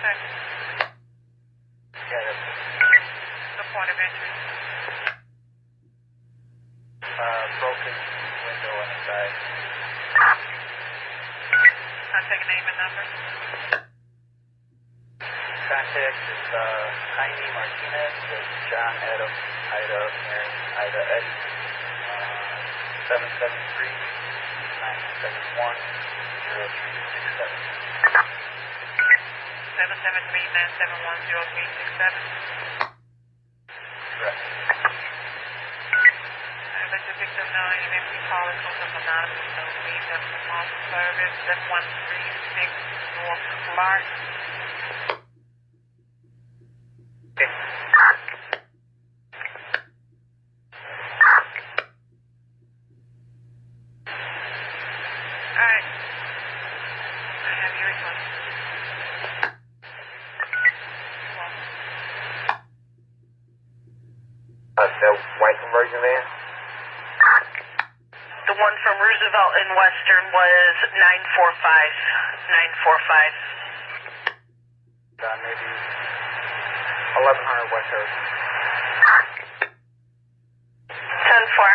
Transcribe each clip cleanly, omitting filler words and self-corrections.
Okay. Yeah, that's The point of entry. broken window on the side. I'll take a name and number. Contact is Jaime Martinez with John Adam Ida Mary Ida Eddie 773-971-0367. 773-971-0367. Correct. Let your victim know any empty call is from anonymous. So we have small service 7136 North Clark. Alright. I have your request. The white conversion van? The one from Roosevelt in Western was 945. 945. Maybe 1100 West Harrison. 10-4.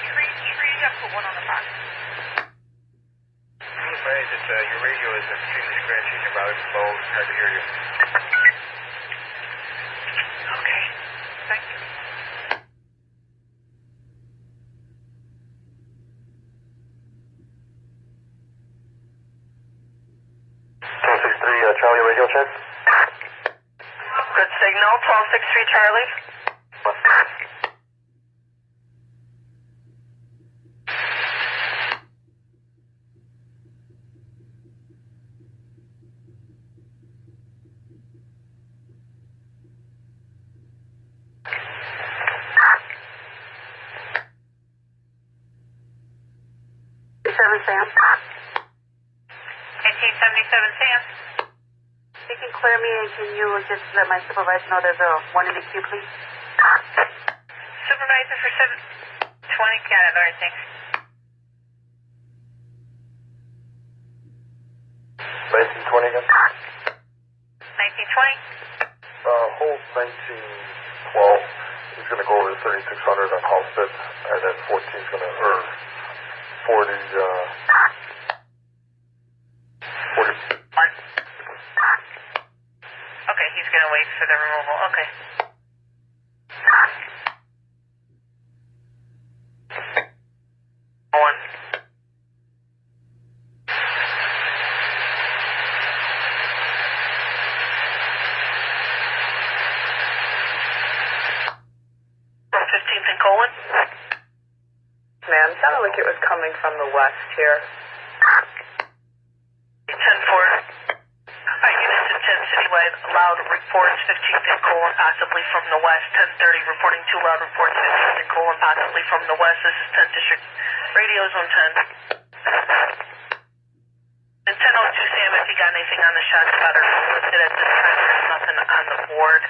You read up put one on the box. I'm afraid that your radio is extremely scratchy and you're rather slow. It's hard to hear you. Okay. Thank you. Charlie radio check. Good signal. 1263 Charlie. Sam. 1877 Sam. You can clear me and can you just let my supervisor know there's a one in the queue, please? Supervisor for 720, got it, alright, thanks. 1920 again? 1920? Hold 1912. He's going to go over to 3600 on Halstead, and then 14's going to, or 40, 40. Okay, he's going to wait for the removal, okay. One. From 15th and Colon? Ma'am, sounded like it was coming from the west here. 10-4. Alright, units in 10 citywide, loud reports 15th and Colon, possibly from the west. 1030 reporting 2 loud reports 15th and Colon, possibly from the west. This is 10th District. Radio Zone 10. And 1002 Sam, if you got anything on the shot spotter listed at this time, there's nothing on the board.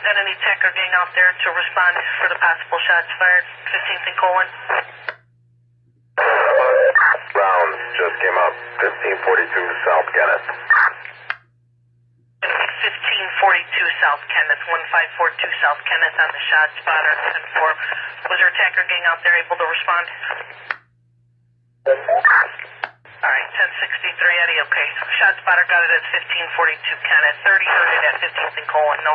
Got any tech or gang out there to respond for the possible shots fired? 15th and Colon. Round just came up, 1542 South Kenneth. 1542 South Kenneth, 1542 South Kenneth on the shot spotter, 10-4. Was your attacker gang out there able to respond? Alright, 1063 Eddie, okay. Shot spotter got it at 1542 Kenneth, 30 heard it at 15th and Colon, no.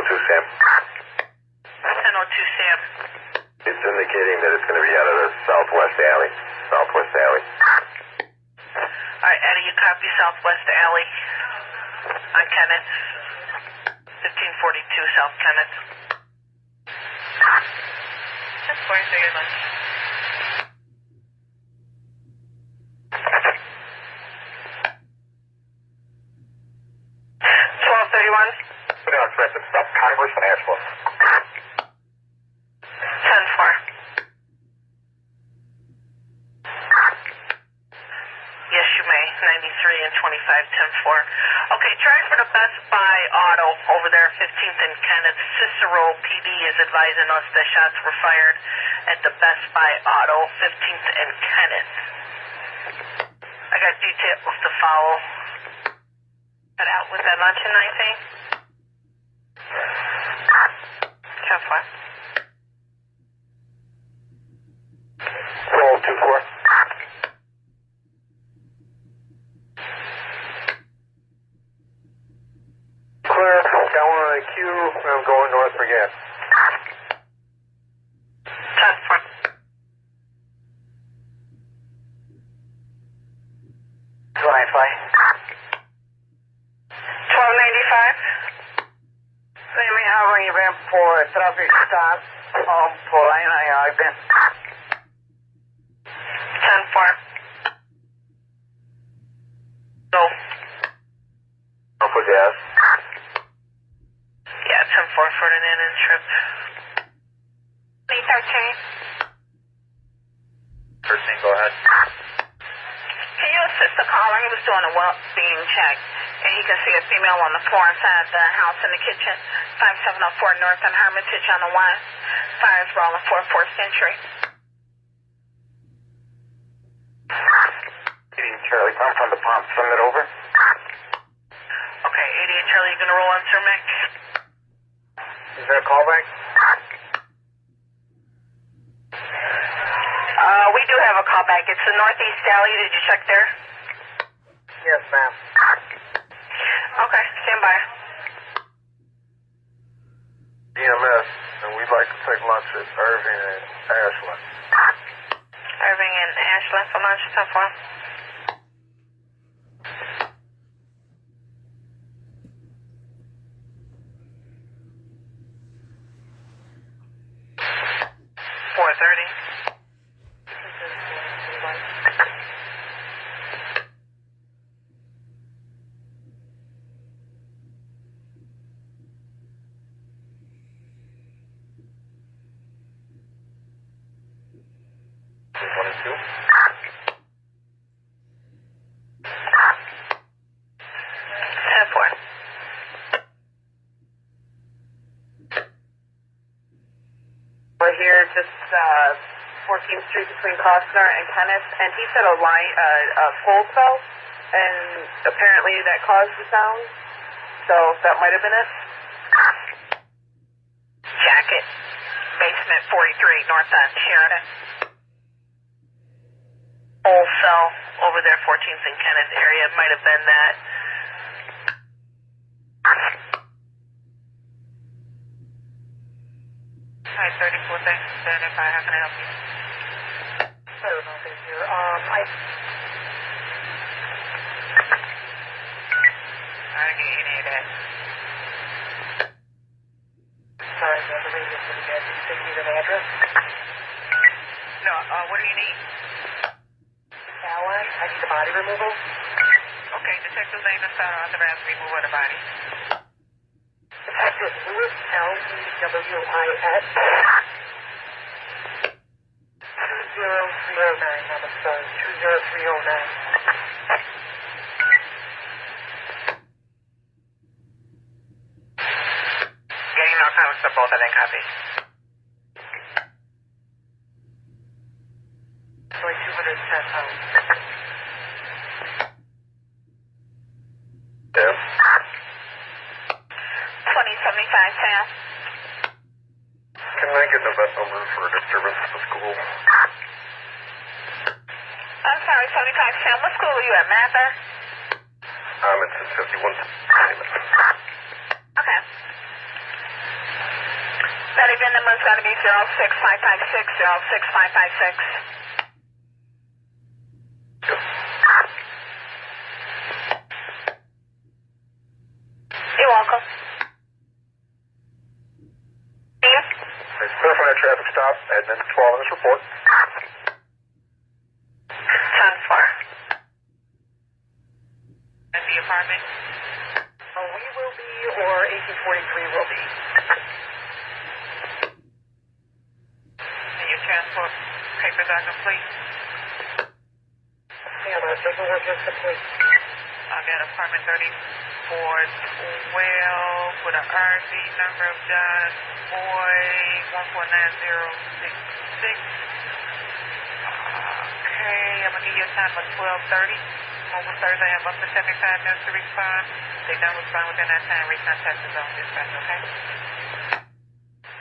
Sam. 1002 Sam. It's indicating that it's going to be out of the southwest alley. Southwest alley. Alright, Eddie, you copy southwest alley on Kenneth. 1542 South Kenneth. 10-4, say your lunch. 1231. traffic stop, Converse and Ashland. 10-4. Yes, you may. 93 and 25, 10-4. Okay, try for the Best Buy Auto over there, 15th and Kenneth. Cicero PD is advising us that shots were fired at the Best Buy Auto, 15th and Kenneth. I got details to follow. Cut out with that lunch and 19? 10-4. 12-2-4. Clear, got one on the queue, I'm going north for gas. 10-4. Wi-Fi. 1295. Let me hablan y ven por traffic stop por ahí no hay orden. 10-4. No. I'll put gas. Yeah, 10-4 for an in and trip. 13. 13, go ahead. Can you assist the caller? He was doing a well-being check, and he can see a female on the floor inside the house in the kitchen. 5704 North on Hermitage on the 1. Fires rolling 4-4th Century. 88 Charlie, I'm from the pump, send it over. Okay, 88 Charlie, you gonna roll on Sir Mick? Is there a callback? We do have a callback. It's the Northeast Alley. Did you check there? Yes, ma'am. Okay, stand by. EMS, and we'd like to take lunch at Irving and Ashland. Irving and Ashland for lunch, 10-4. We're here just 14th Street between Costner and Kenneth, and he said a pole fell, and apparently that caused the sound. So that might have been it. Jacket, basement 43, north on Sheridan. Pole fell over there, 14th and Kenneth area. It might have been that. Hi, 34, thanks. Standing by. How can I help you? I don't know, thank you. I didn't get any of that. Sorry, the radio for the gas. Did you need an address? No, what do you need? Alan, I need the body removal. Okay, Detective Lane is authorized removal of the body. Detective Lewis, Lewis. 20309, I'm sorry, 20309. Getting no comments to both of them, copy. Only 210 pounds. Yeah. 2075, Sam. Can I get the vet number for disturbance at the school? I'm sorry, 75, Sam. What school are you at, Mather? It's in 51. Okay. That event number is going to be 06556, 06556. You're welcome. See you. It's clear from that traffic stop, and then 12 on this report. 10-4. At the apartment? We will be, or 1843 complete. Yeah, but paperwork is complete. I got apartment 3412 with an RV number of John Boy 149066. Okay, I'm gonna give you a time of 12:30. Mobile service, I have up to 75 minutes to respond. If they don't respond within that time, recontact the zone dispatch, okay?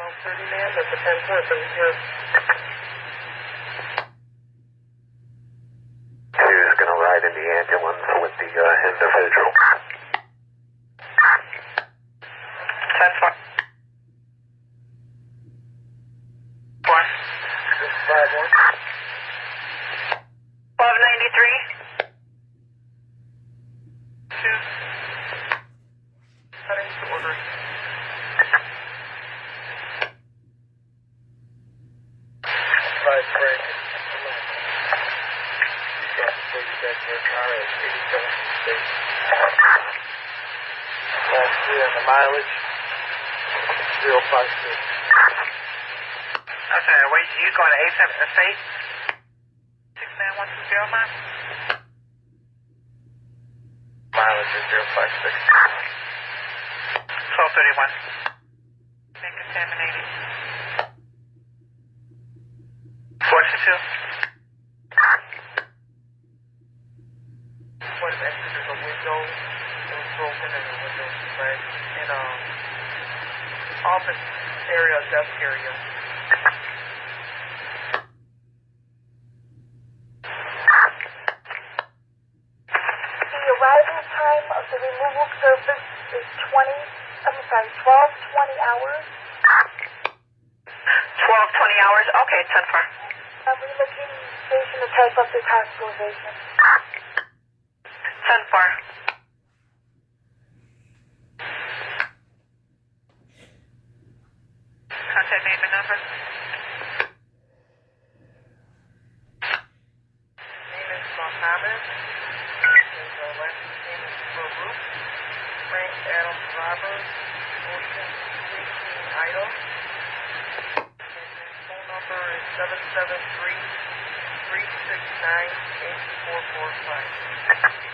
12:30, ma'am. That's a 10-4, so you're... Who's going to ride in the ambulance with the individual? 10-4. 4. 1293. 2. Cutting to order. Right, Frank. Back your car at 87th State. Last 3 on the mileage, 056. I'm sorry, wait, you going to 87th Estate? 69120 mile? Mileage is 056. 1231. Been contaminated. 422. Point of exit is a window. It was broken and the window was cracked. In office area, desk area. The arrival time of the removal service is 12-20 hours. 12-20 hours? Okay, 10-4. I'm relocating the station to type up this hospitalization. 10-4. Contact name and number? Name is Mohammed. His last name is Baruch. Frank Adam Roberts. Ocean 18 item. And his phone number is 773-369-8445.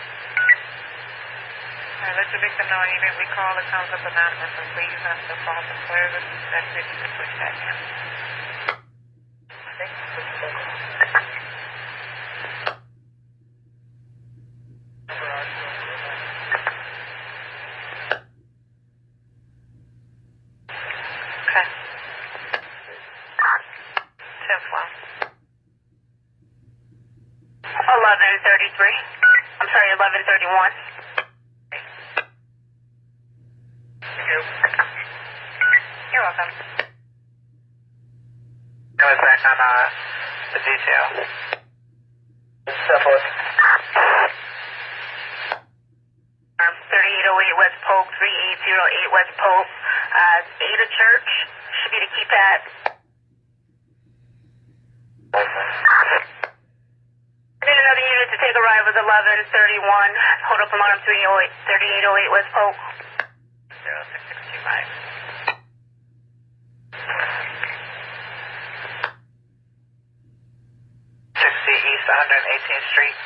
Alright, let your victim know even if we call it comes up anonymous, and please answer the phone for service. That's it, you can switch back in. Thank you for the Okay. 10-4. 1133. I'm sorry, 1131. You're welcome. Goes back on the detail. 3808 West Polk, 3808 West Polk, Ada Church, should be the keypad. I need another unit to take a ride with 1131. Hold up alarm 3808 West Polk. 06625. 60 East 118th Street,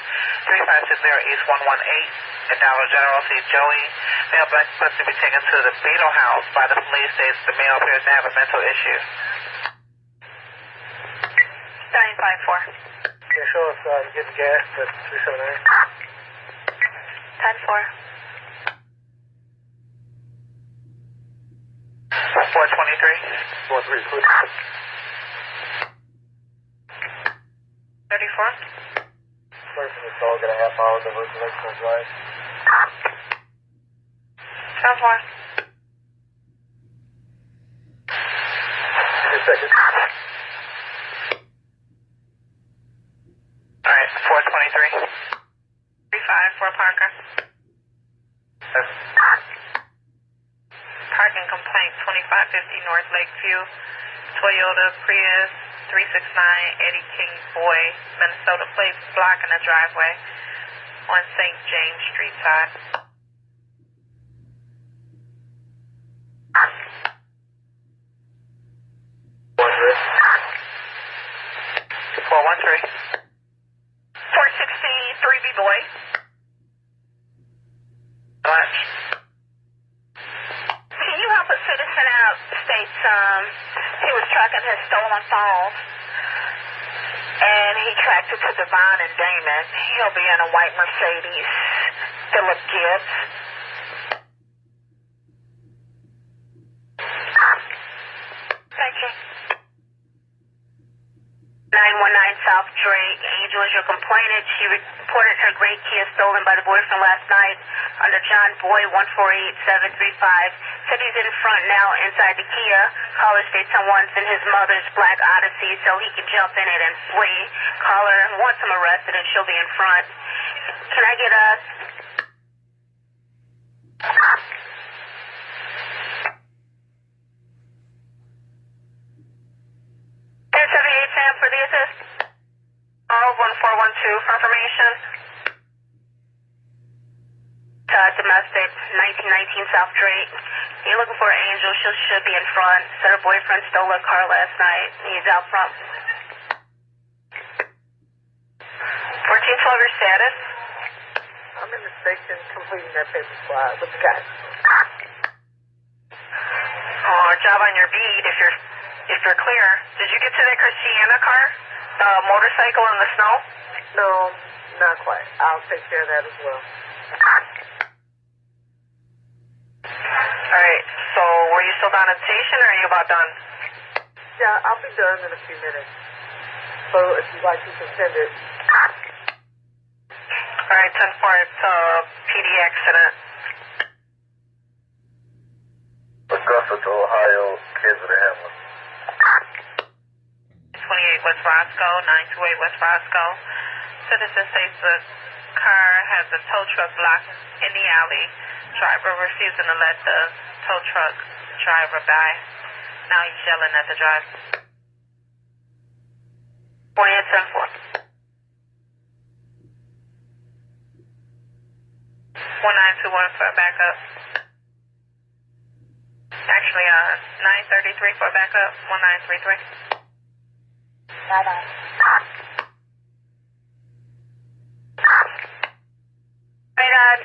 3560 East 118, at Dollar General. See Joey. Male black supposed to be taken to the Beetle House by the police. States the male appears to have a mental issue. 954. Yeah, show us getting gas at 379. 10-4. 423. 4-3, please. 34. Sorry for this dog, got a half hour to work the next one drive. 10-4. Give me a second. Alright, 423. 35 for Parker. Parking complaint, 2550 North Lakeview, Toyota Prius, 369 Eddie King Boy, Minnesota plates blocking the driveway on St. James Street side. 413. see 3B boy. What? Can you help a citizen out? States he was tracking his stolen phone, and he tracked it to Devon and Damon. He'll be in a white Mercedes. Philip Gibbs. Thank you. 919 South Drake. Angel is your complainant. She reported her gray Kia stolen by the boyfriend last night under John Boy 148735. Said he's in front now inside the Kia. Caller states someone's in his mother's black Odyssey so he can jump in it and flee. Caller wants him arrested and she'll be in front. Can I get a... 1078 Sam for the assist. 1412 for information. Domestic, 1919 South Drake. You're looking for Angel. She should be in front. Said her boyfriend stole a car last night. He's out front. 1412, your status? I'm in the station completing that paper slide. What you got? Oh, job on your beat if you're clear. Did you get to the Christiana car? The motorcycle in the snow? No, not quite. I'll take care of that as well. Alright, so were you still down at the station or are you about done? Yeah, I'll be done in a few minutes. So if you'd like, you can send it. Alright, 10-4, it's a PD accident. Augusta to Ohio, Kansas to Hamlin. 28 West Roscoe, 928 West Roscoe. Citizen states the car has a tow truck blocked in the alley. Driver refusing to let the tow truck driver by. Now he's yelling at the driver. 2874. 1921 for backup. Actually, 933 for backup. 1933. Right on. Right,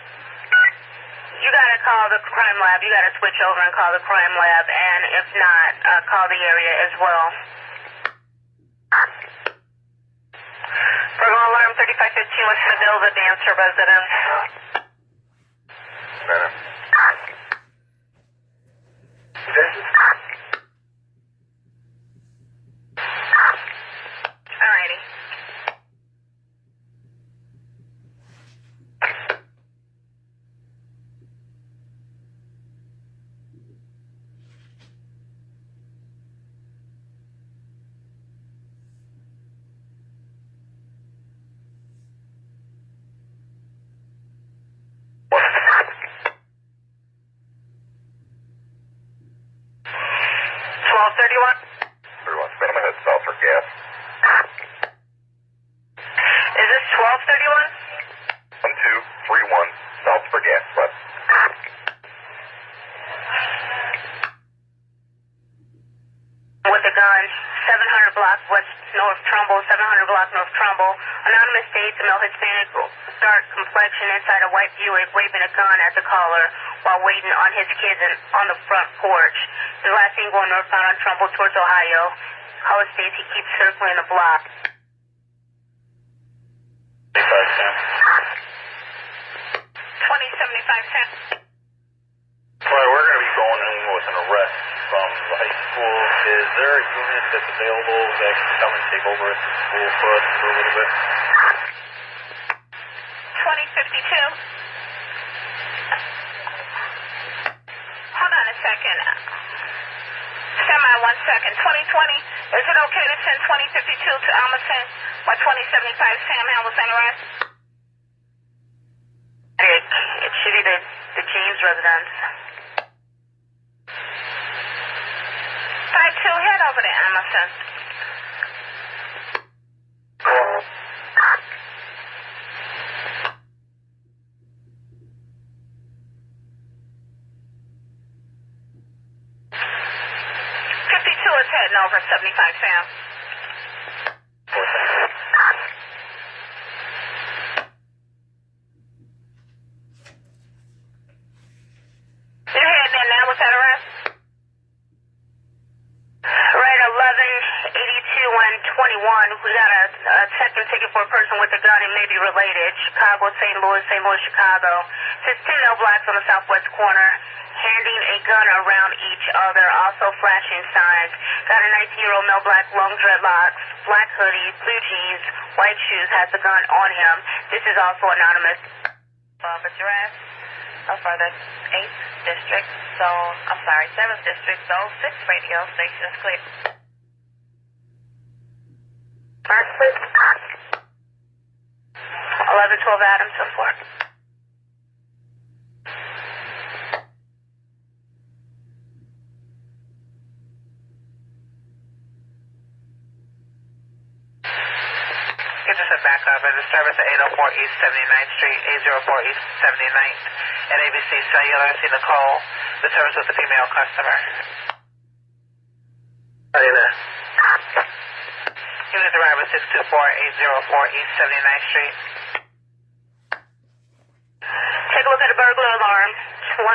you gotta call the crime lab. You gotta switch over and call the crime lab, and if not, call the area as well. Burglar alarm 3515 West Seville, the Dancer residence. Madam. Alrighty. Thirty-one. Everyone, spin them ahead south for gas. Is this 1231? 1231 south for gas, left. With a gun, 700 block west north Trumbull, 700 block north Trumbull. Anonymous states a male Hispanic, dark complexion inside a white Buick, waving a gun at the caller while waiting on his kids on the front porch. The last thing going northbound on Trumbull towards Ohio. Caller states he keeps circling the block. 25 Sam. 2075 Sam. Alright, we're going to be going in with an arrest from the high school. Is there a unit that's available that can come and take over at the school for us for a little bit? 2052. Hold on a second. Stand by 1 second. 2020. Is it okay to send 2052 to Almason or 2075 Sam Hamilton arrest? It should be the James residence. 52, head over to Emerson. Is heading over 75 Sam. be related. Chicago, St. Louis, Chicago. Says 10 male blacks on the southwest corner, handing a gun around each other, also flashing signs. Got a 19-year-old male black, long dreadlocks, black hoodie, blue jeans, white shoes, has the gun on him. This is also anonymous. Address. So for the 8th district, so, I'm sorry, 7th district, so 6 radio stations clear. Mark, please. 1112 Adams, so forth. Get us a backup at the service at 804 East 79th Street, 804 East 79th, at ABC Cellular. See the call. The service with the female customer. How you there? Unit driver 624 804 East 79th Street. Take a look at the burglar alarm. 206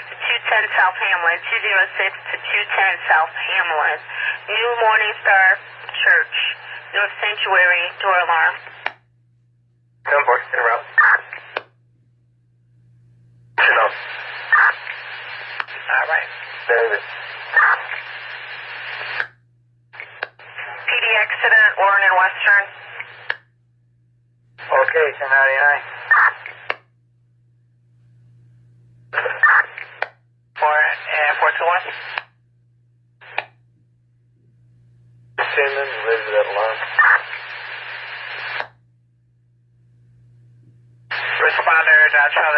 to 210 South Hamlin, 206 to 210 South Hamlin. New Morning Star Church, North Sanctuary door alarm. 10-4, in route. No. All right. David. PD accident, Warren and Western. Okay, 1099. 421. Simmons, ready for that alarm. Responder, Dontrell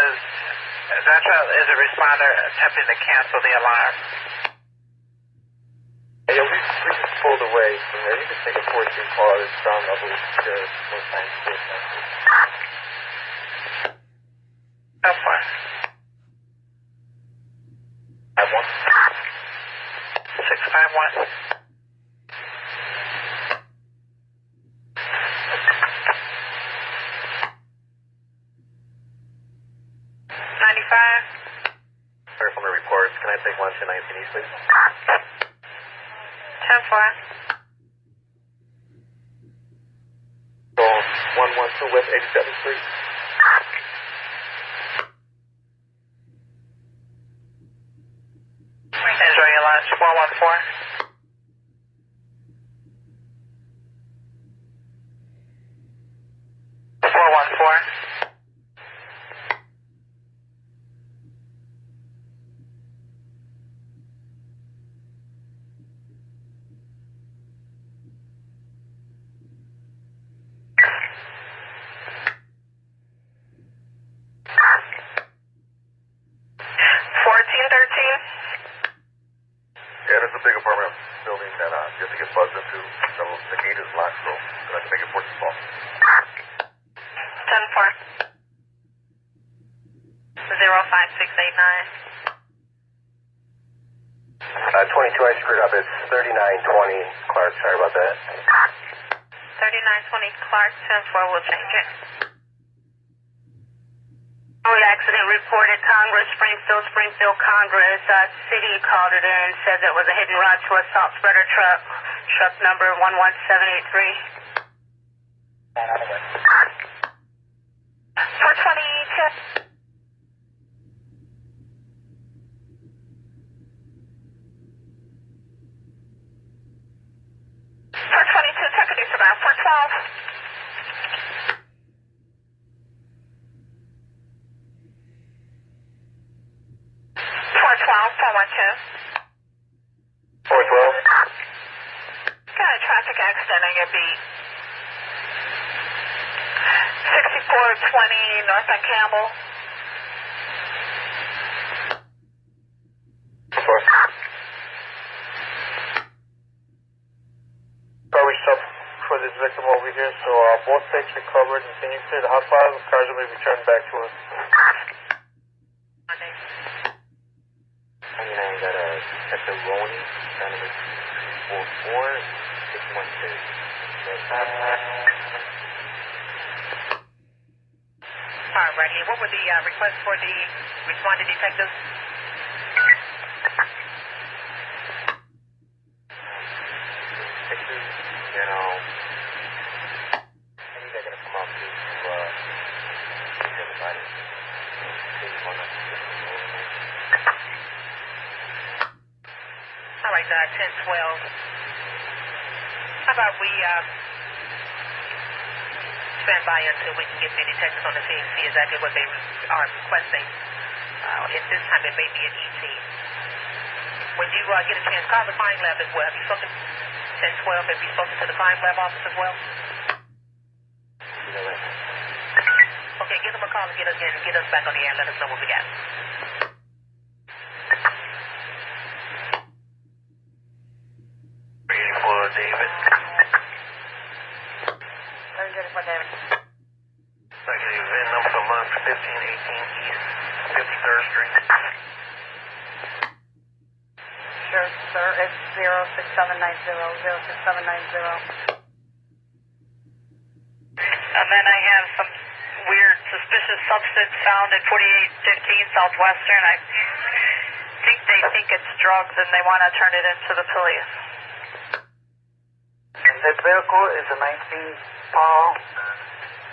is a responder attempting to cancel the alarm. Hey, we just pulled away from there. You can take a 14 call. It's down level stairs. No time to stay So far. 51. 651. Sorry from the reports. Can I take 1 to 19 East, please? 10-4. So, 112 West 87th Street. Enjoy your lunch. 414. Yeah, there's a big apartment building that you have to get buzzed into. The gate is locked, so I can make a 14 call. 10-4. 05689. 22, I screwed up. It's 3920 Clark. Sorry about that. 3920 Clark, 10-4, we'll change it. Road accident reported Congress, Springfield, Congress. City called it in, said that it was a hit and run to a salt spreader truck. Truck number 11783. 420. 422, take a deuce about 412. 412. 412. Got a traffic accident on your beat. 6420 North on Campbell. 4. Coverage stop for this victim over here, so both states recovered. And can you clear the hot files? Cars will be returned back to us. 29 got a Detective Roney, number 244, 616. Alrighty, what were the requests for the responding detectives? Pictures, I think they're gonna come out too. 1012. How about we stand by until we can get any texts on the scene and see exactly what they are requesting. At this time, it may be an ET. When you get a chance, call the crime lab as well. Have you spoken 1012? Have you spoken to the crime lab office as well? Okay, give them a call and get us back on the air and let us know what we got. Waiting for David. Ready for David. Negative VIN number for month 1518 East 53rd Street. Sure, sir. It's 06790. And then I have some weird suspicious substance found at 4815 Southwestern. I think they think it's drugs and they want to turn it into the police. And that vehicle is a 19 Paul.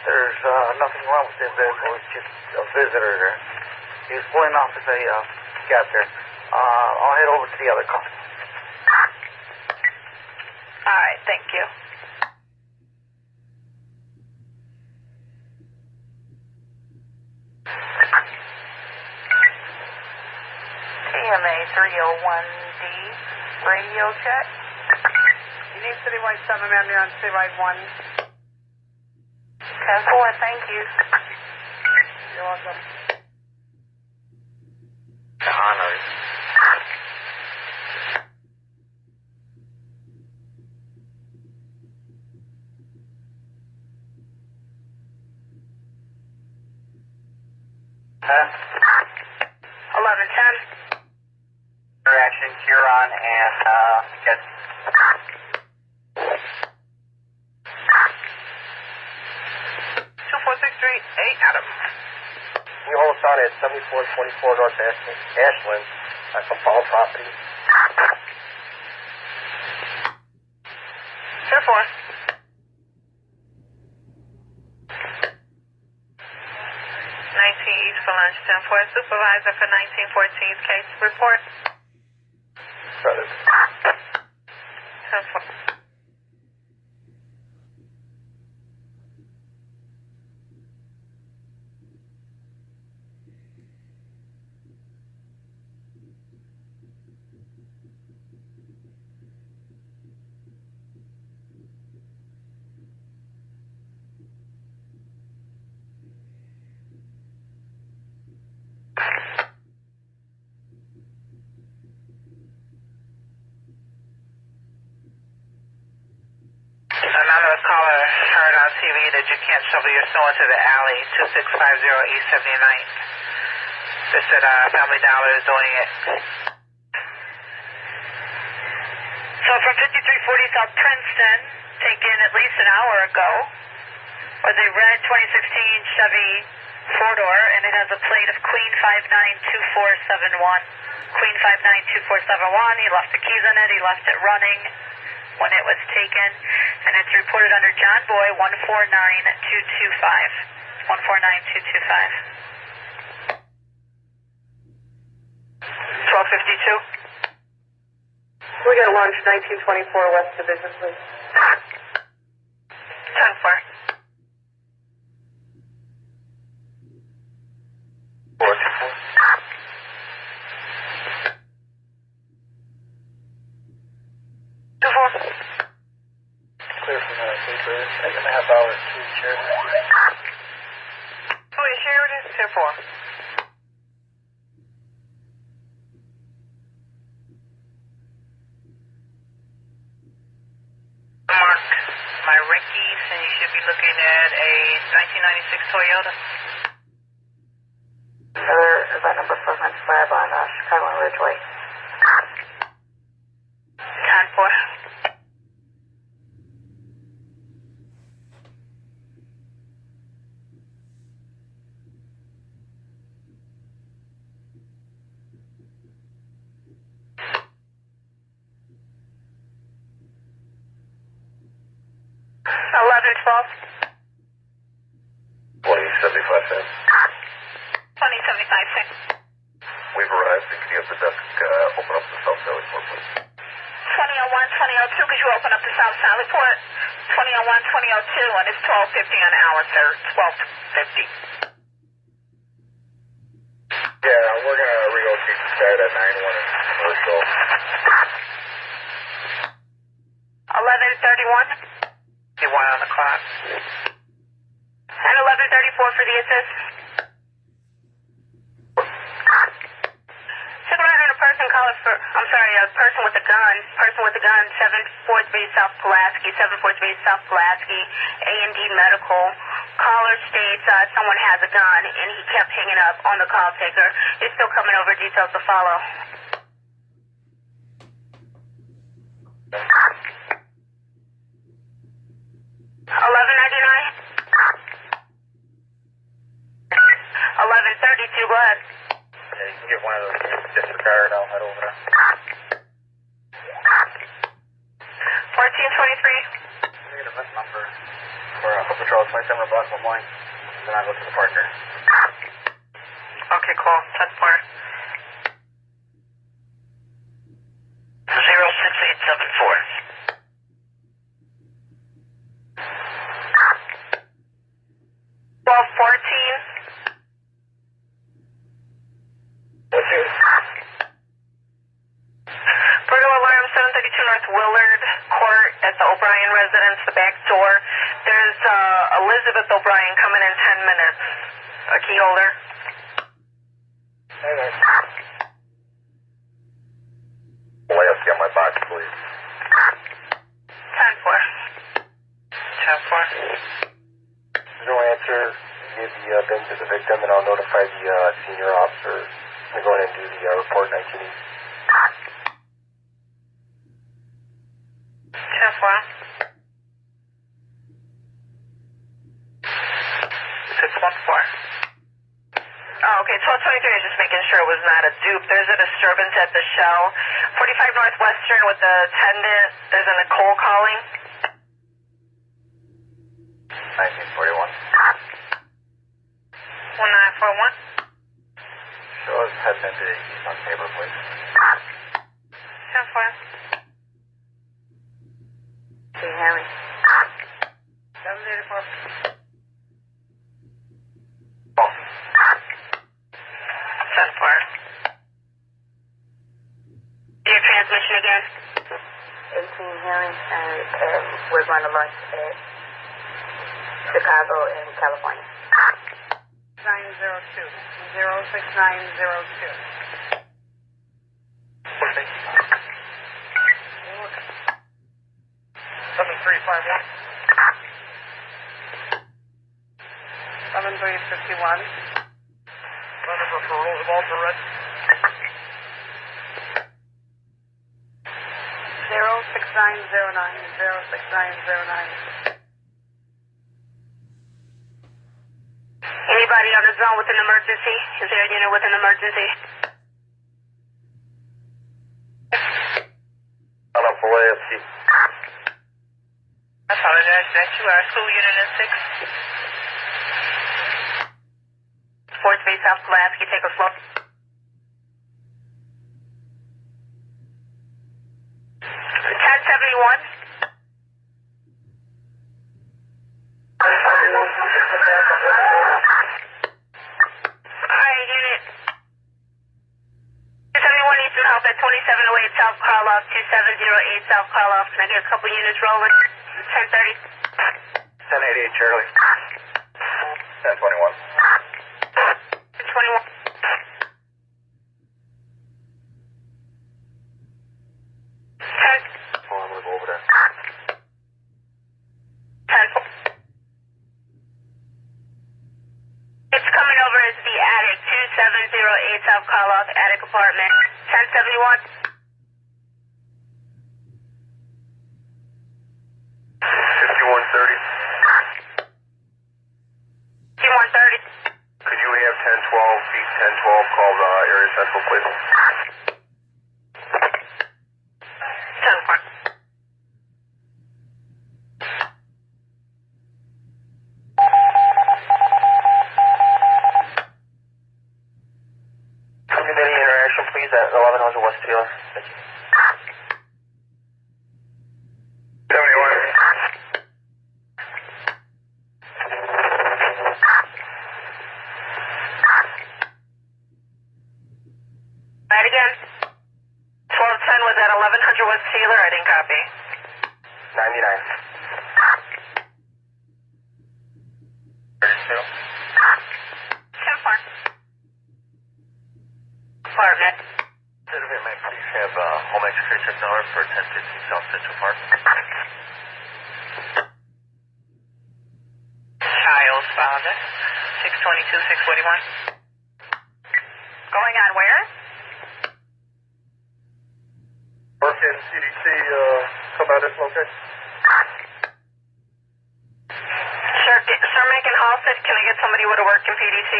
There's nothing wrong with that vehicle. It's just a visitor there. He was pulling off as I got there. I'll head over to the other car. All right, thank you. TMA 301D, radio check. You need citywide 7, ma'am. You're on citywide 1. 10-4, thank you. You're welcome. Honor. Huh? 1110. Interaction, Huron, and get 2463, Adam. we hold us on at 7424 North Ashland, some fall property. 10-4. 19 East for lunch, 10-4. Supervisor for 1914's case report. Brothers. 10-4. Anonymous caller heard on TV that you can't shovel your snow into the alley, 2650 East 79th. They said Family Dollar is doing it. So from 5340 South Princeton, taken at least an hour ago, was a red 2016 Chevy 4-door, and it has a plate of Queen 592471. Queen 592471, he left the keys in it, he left it running when it was taken, and it's reported under John Boy 149225. 149225. 1252. We got launch 1924 West Division, please. 10-4. 2-4. Clear from paper. 8.5 hours to Sheridan. Who is Sheridan? 10-4. Mark, my Rickies, and you should be looking at a 1996 Toyota. Another event number for French Lab on Chicago and Ridgeway. 10-4. Eleven 12. 2075 cents. 2075 cents. We've arrived. Can you have the desk open up the Southside report, please? Southside report 2001, 2002, and it's 12:50 on the hour, sir. 12:50. Yeah, we're going to relocate the site at 9-1 in commercial. 11:31. 51 on the clock. And 11:34 for the assist. Supervisor, a person calling for, a person with a gun, 743 South Pulaski, 743 South Pulaski, A&D Medical. Caller states someone has a gun, and he kept hanging up on the call taker. He's still coming over, details to follow. 11:99. 11:32. Go ahead. Yeah, you can get one of those disregard. I'll head over there. 14:23. I get a vest number for Foot Patrol 27 Block 1 Line. Then I'll go to the partner. Okay, cool. 10-4. 06874. 12:14. Brutal alarm 732 North Willard Court at the O'Brien residence, the back door. There's Elizabeth O'Brien coming in 10 minutes. A key holder. Last, get my box, please. 10-4. 10-4. No answer. Give the bin to the victim, and I'll notify the senior officer. I'm going to go in and do the report 19. 10-4. 614. Oh, okay, 12:23 is just making sure it was not a dupe. There's a disturbance at the Shell. 45 Northwestern with the attendant. There's a Nicole calling. 1941. 1941. Show us heading into the east on paper, please. 10-4. See Harry. 784. Oh. 10-4. Your transmission again. 18 Harry, and we're going to lunch at Chicago and California. 902. 06902. Okay. 7351. 7351. Number for Roosevelt or Red. 06909. 06909. Anybody on the zone with an emergency? Is there a unit with an emergency? On a full AFC. I apologize. That's you. Our school unit is 6. 4th Base South Pulaski. Take a slow. 1071. Alright, unit. 271 needs some help at 2708 South Karloff, 2708 South Karloff. Can I get a couple units rolling? 1030. 1088 Charlie. 1021. 21. 10. Oh, I'm going to go over there. 10. It's coming over as the attic, 2708 South Karloff, attic apartment, 1071. 5130. 5130. Could you have 1012 feet 1012 call the area central, please? 10-4. Community interaction, please, at 1100 West Taylor. Thank you. 71 home execution number for 1015 South Central Park. Child's father, 622, 641. Going on where? Or can CDC come out at this location? Sir Megan Hall said, can I get somebody with a work in PDC?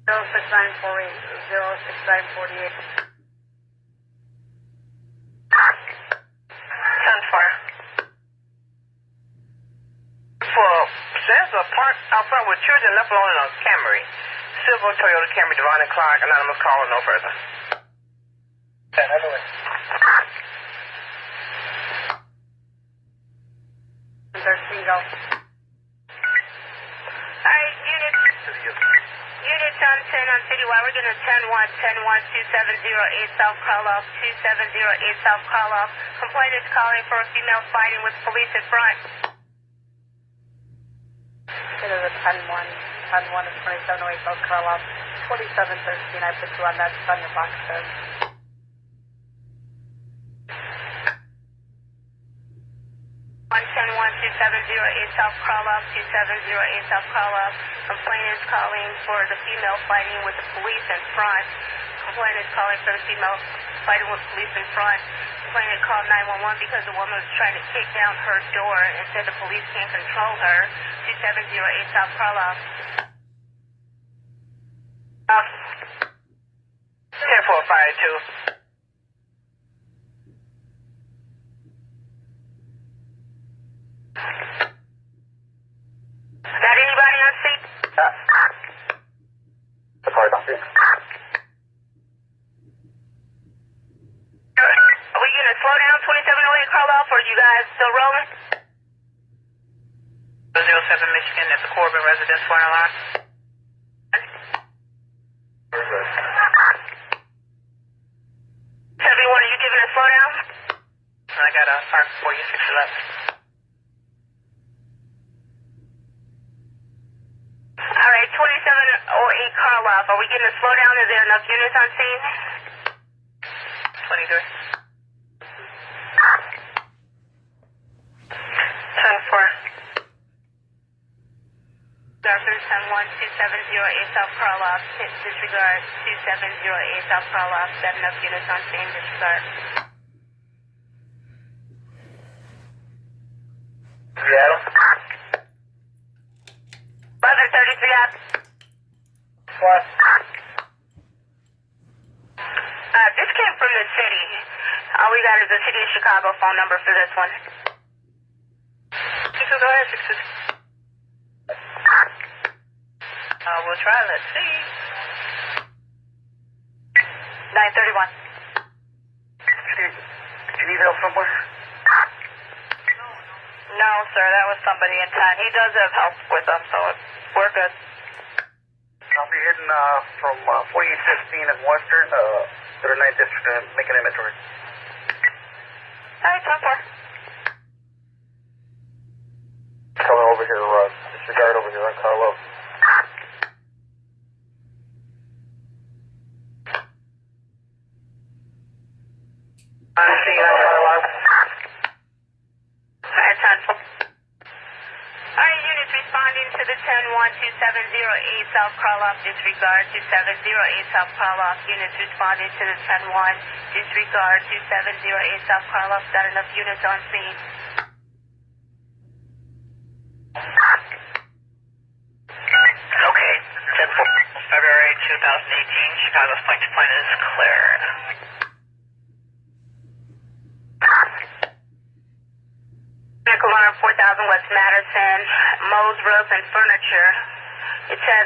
06948, 06948. 10-4. Well, there's a park out front with children left alone in a Camry. Silver Toyota Camry, Devon and Clark, anonymous caller, no further. 10, Emily. 13, go. Alright, units on 10 on Citywide. We're getting a 10-1, 10-1, 2708 South Call-Off, 2708 South Call-Off. Complaint is calling for a female fighting with police in front. It is a 10-1, 10-1 is 2708 South Carloff, 2713. I put you on that, on your box there. 110-1, 2708 South Call-Off, 2708 South Call-Off. Complaint is calling for the female fighting with the police in front. Complaint is calling for the female fighting with police in front. Complaint is called 911 because the woman was trying to kick down her door and said the police can't control her. 2708 South Call-Off. 10-4, 5-2. Got anybody on scene? Sorry, don't see. Are we gonna slow down 2708 Call-Off, or are you guys still rolling? 07 Michigan at the Corbin residence for an alarm. Everyone, are you giving a slowdown? I got a park for you, 611. Alright, 2708 Call-Off. Are we getting a slowdown? Is there enough units on scene? 23. 10-4. Darker 10-1, 2708 South Call-Off. Disregard 2708 South Call-Off. Got enough units on scene. Disregard. Seattle. 1133 up. What? This came from the city. All we got is the city of Chicago phone number for this one. Go ahead, 6. We'll try, let's see. 931. You need help somewhere? No, sir, that was somebody in 10. He does have help with us, so we're good. I'll be heading from 4815 and Western, 39th District, and making inventory. Alright, 10-4. Coming over here, disregard over here on Carlo. On scene, on the alarm. Alright, 10-4. Alright, units responding to the 10-1, 2708 South Call-Off. Disregard 2708 South Call-Off. Units responding to the 10-1, disregard 2708 South Call-Off. Got enough units on scene. Okay, 10-4. February 2018, Chicago's point to point is clear. Vehicle alarm 4000 West Madison, Mo's Roof and Furniture. It says,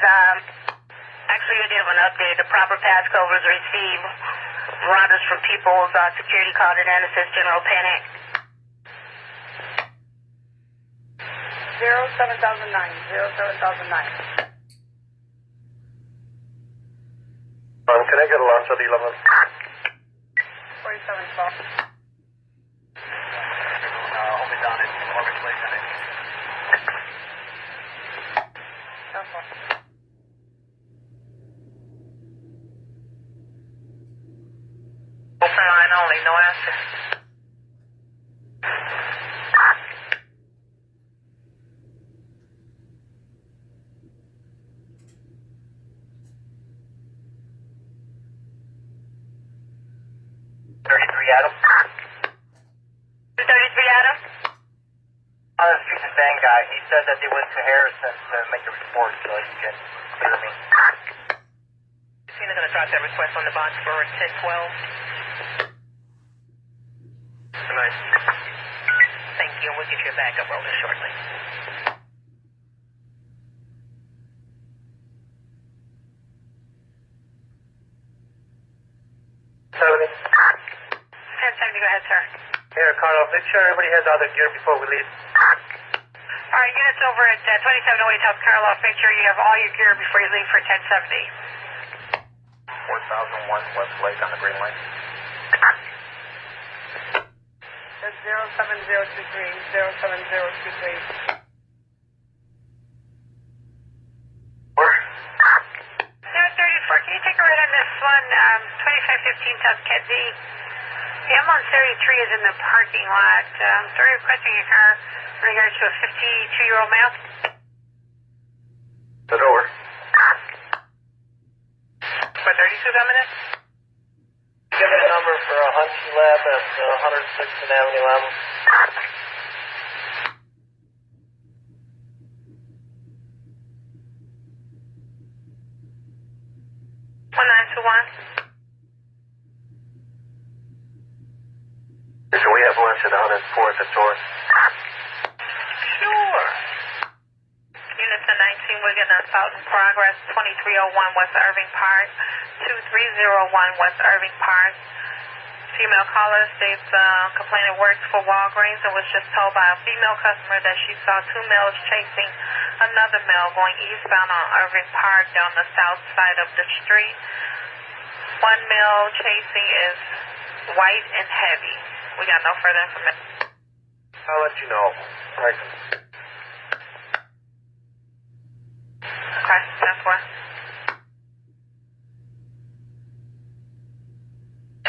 actually we did an update. The proper passcode was received. Robbers from People's security called in and assist general panic. 07009, 07009. Can I get a launch at 11? 4712. Hold me down in Orbit Place, I think. 10-4. Charlie, no answer. Adam. 233 Adam? On the street, the same guy. He said that they went to Harrison to make a report so he can clear me. Cena going to drop that request on the box for 1012. Good night. Thank you. We'll get your backup rolling shortly. Tony. 1070, go ahead, sir. Here, Carlo, make sure everybody has all their gear before we leave. All right, units over at 2708 South Carolina, make sure you have all your gear before you leave for 1070. 4001 West Lake on the Green Line. That's 07023, 07023. Where? 034, can you take a ride on this one, 2515 South Kedzie? The ambulance 33 is in the parking lot. Sorry, requesting your car in regards to a 52-year-old male. The door. For 32 coming in? Give me a number for a Hunchy Lab at 106th and Avenue Lab. 1921. So we have lunch at 104th at Taurus. Sure. Units of 19, we're getting assault in progress, 2301 West Irving Park, 2301 West Irving Park. Female caller states complaining works for Walgreens and was just told by a female customer that she saw two males chasing another male going eastbound on Irving Park down the south side of the street. One male chasing is white and heavy. We got no further information. I'll let you know. Right. Okay, that's why.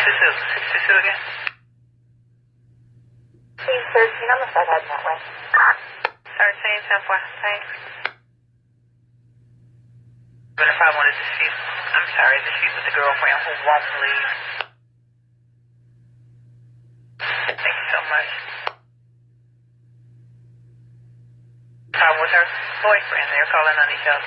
Sisu again? Team 13, I'm gonna start heading that way. 13, 10 4, thanks. Been a problem with a dispute. I'm sorry, a dispute with the girlfriend who won't leave. Thank you so much. Problem with her boyfriend. They're calling on each other.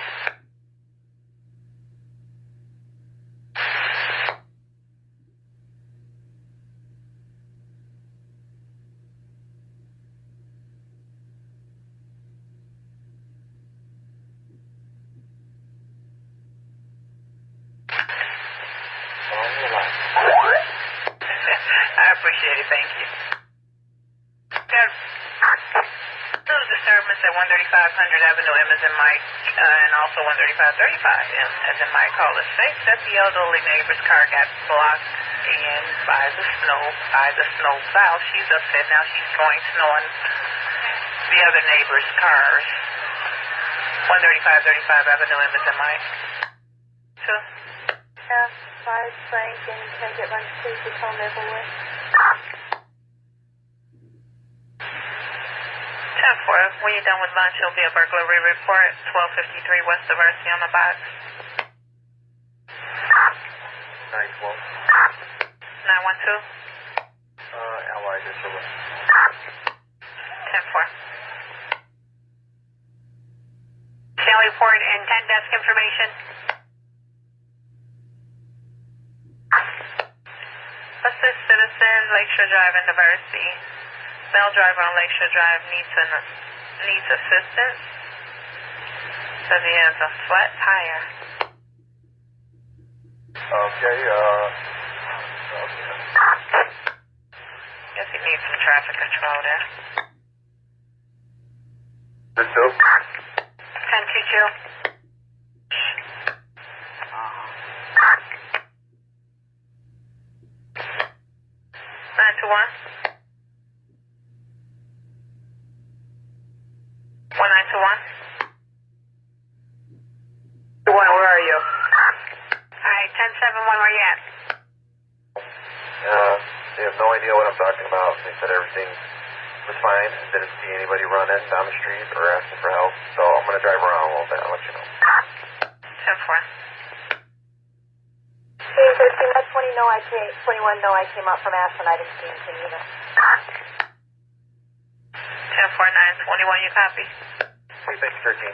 I appreciate it, thank you. There's little disturbance at 13500 Avenue M as in Mike, and also 13535 M as in Mike. Caller states that the elderly neighbor's car got blocked in by the snow plow. She's upset now. She's going snow on the other neighbor's cars. 13535 Avenue M as in Mike. Two. F5 Frank and can I get lunch please to Tone Maplewood? 10-4. When you're done with lunch, it'll be a burglary report. 1253 West Diversity on the box. 912. 912. Allied is over. 10-4. Shall report and 10 desk information. Assist citizen, Lakeshore Drive and Diversity. Male driver on Lakeshore Drive needs assistance. Says he has a flat tire. Okay, Guess he needs some traffic control there. this too? 1022. 921. 1921. Where are you? All right, 1071, where you at? They have no idea what I'm talking about. They said everything was fine and didn't see anybody running down the street or asking for help. So I'm going to drive around a little bit. I'll let you know. 10-4. Team 13, that's 21, no, I came out from Ashland. I didn't see anything either. 10-4-9-21, you copy? Hey, thanks, 13.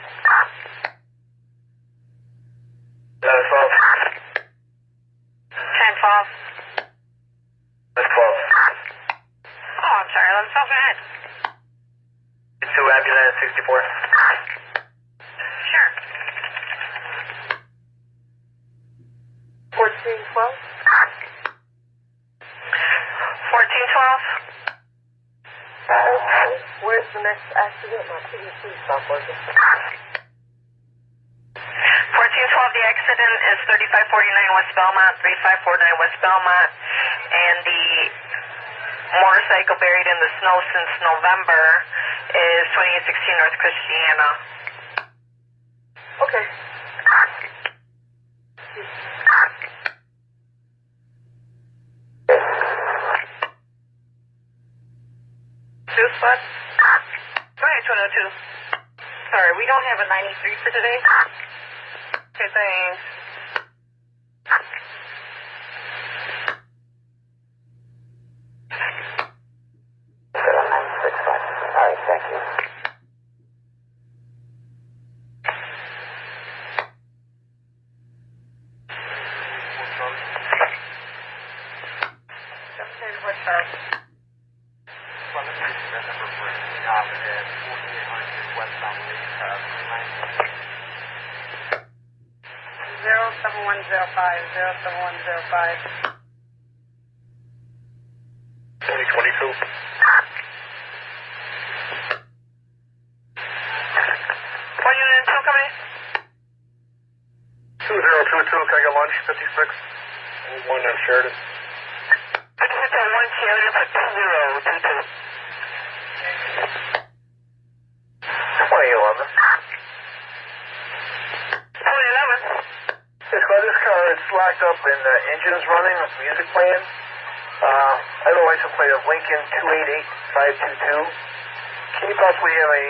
12. 10-12. That's 12. Oh, I'm sorry, 11-12, go ahead. 2 ambulance 64. Sure. 1412? 14-12. Where's the next accident? My PDC stopped working. 14-12, the accident is 3549 West Belmont, 3549 West Belmont, and the motorcycle buried in the snow since November is 2816 North Christiana. Okay. Two spot? Go ahead, 202. Sorry, we don't have a 93 for today. Okay, thanks. Alright, thank you. Zero 7105. 2022. What unit 2 coming in? 2022, can I get lunch? 56. 1 on Sheridan. 56-1 Sheridan for 2022. 2011. 2011. This car is locked up and the engine's running with music playing. I have a license plate of Lincoln 288522. Can you possibly have a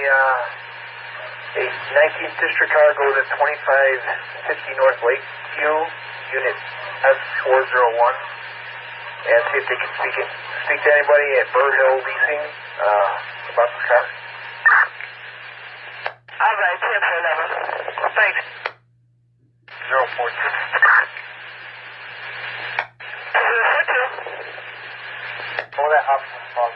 19th District car go to 2550 North Lakeview, Unit S401, and see if they can speak to anybody at Bird Hill Leasing about this car? All right, 10-4-11. Thanks. 042. 042. Oh, that option is wrong.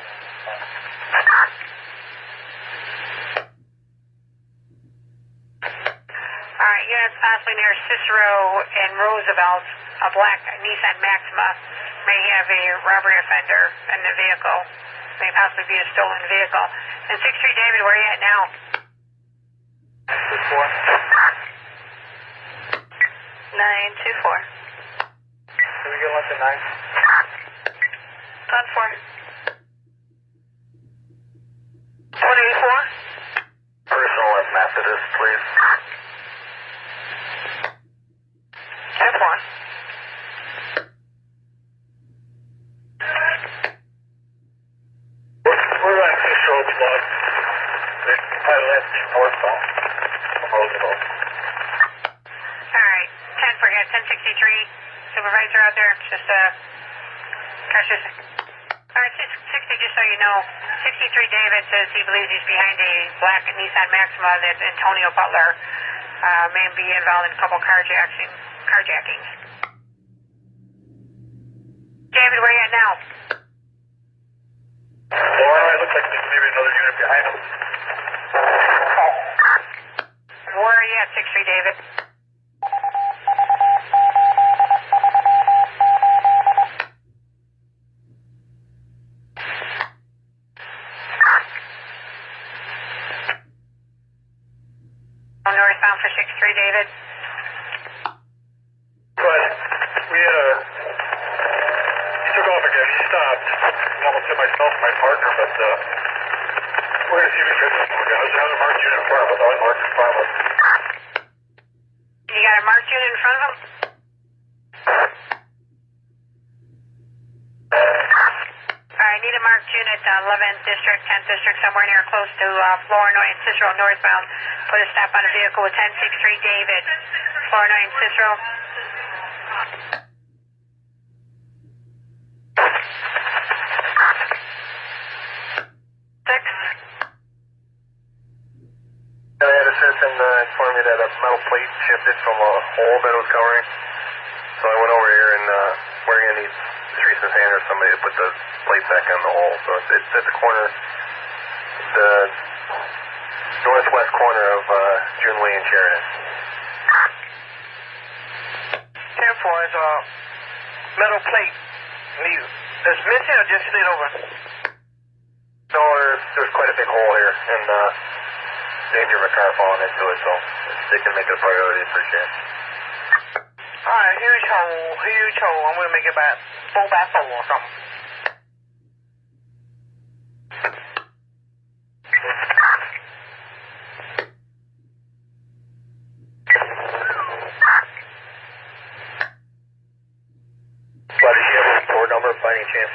All right, units possibly near Cicero and Roosevelt, a black Nissan Maxima may have a robbery offender in the vehicle. May possibly be a stolen vehicle. And 63 David, where are you at now? 924. Can we get lunch at 9? 10-4. 2084. Personal at Methodist, please. 10-4. We're on Cicero Plug. Pilot left northbound. Roosevelt. All right, 10 for 1063. Supervisor out there, just crash this. All right, 60, just so you know, 63 David says he believes he's behind a black Nissan Maxima that Antonio Butler may be involved in a couple carjackings. David, where are you at now? Well, it looks like there's maybe another unit behind him. Where are you at, 63 David? Northbound for 63 David. But we had he took off again. He stopped. I almost hit myself and my partner, but we're going to see if we can get this one again. There's another marked unit in front of us. I marked in front of us. You got a marked unit in front of him? 11th District, 10th District, somewhere near close to Flournoy and Cicero northbound. Put a stop on a vehicle with 1063 David, Flournoy and Cicero. I had a citizen inform me that a metal plate shifted from a hole that it was covering. So I went over here and we're going to need Teresa's hand or somebody to put the plate back on the hole. So it's at the corner, the northwest corner of June Way and Sheridan. 10-4 is a metal plate. Is missing or just slid over? No, there's quite a big hole here, and danger of a car falling into it, so if they can make it a priority, appreciate it. Alright, huge hole. I'm gonna make it about 4x4 or something. But does she have a report number by any chance?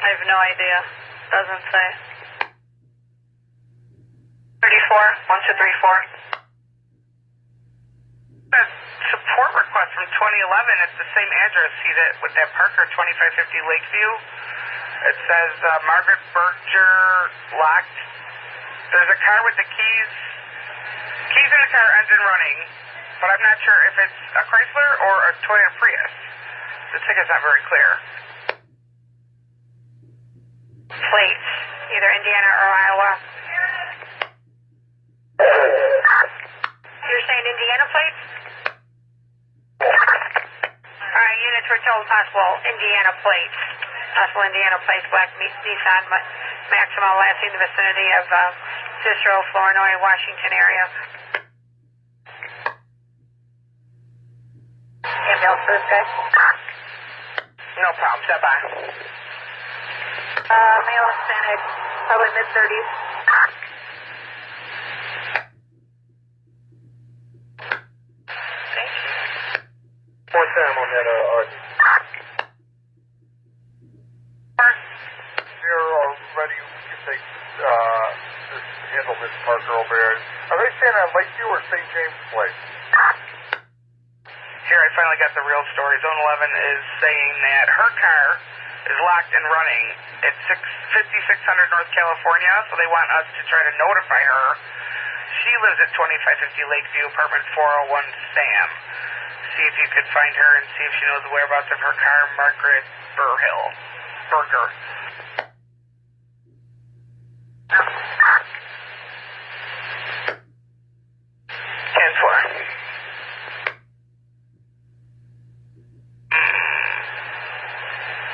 I have no idea. Doesn't say. 34, 1234. Support request from 2011. It's the same address. See that with that Parker 2550 Lakeview? It says Margaret Berger locked. There's a car with the keys in the car, engine running, but I'm not sure if it's a Chrysler or a Toyota Prius. The ticket's not very clear. Plates, either Indiana or Iowa. You're saying Indiana plates? Alright, units were told possible Indiana plates. Possible Indiana plates, black Nissan Maxima, last seen in the vicinity of Cicero, Flournoy, Washington area. Email for this guy. No problem. Step by. Male Hispanic, probably mid-30s. Point time on that, RD. You're already, you can take, handle this Parker over here. Are they staying at Lakeview or St. James Place? Here, I finally got the real story. Zone 11 is saying that her car is locked and running at 5600 North California, so they want us to try to notify her. She lives at 2550 Lakeview, apartment 401 Sam. See if you could find her and see if she knows the whereabouts of her car, Margaret Berger.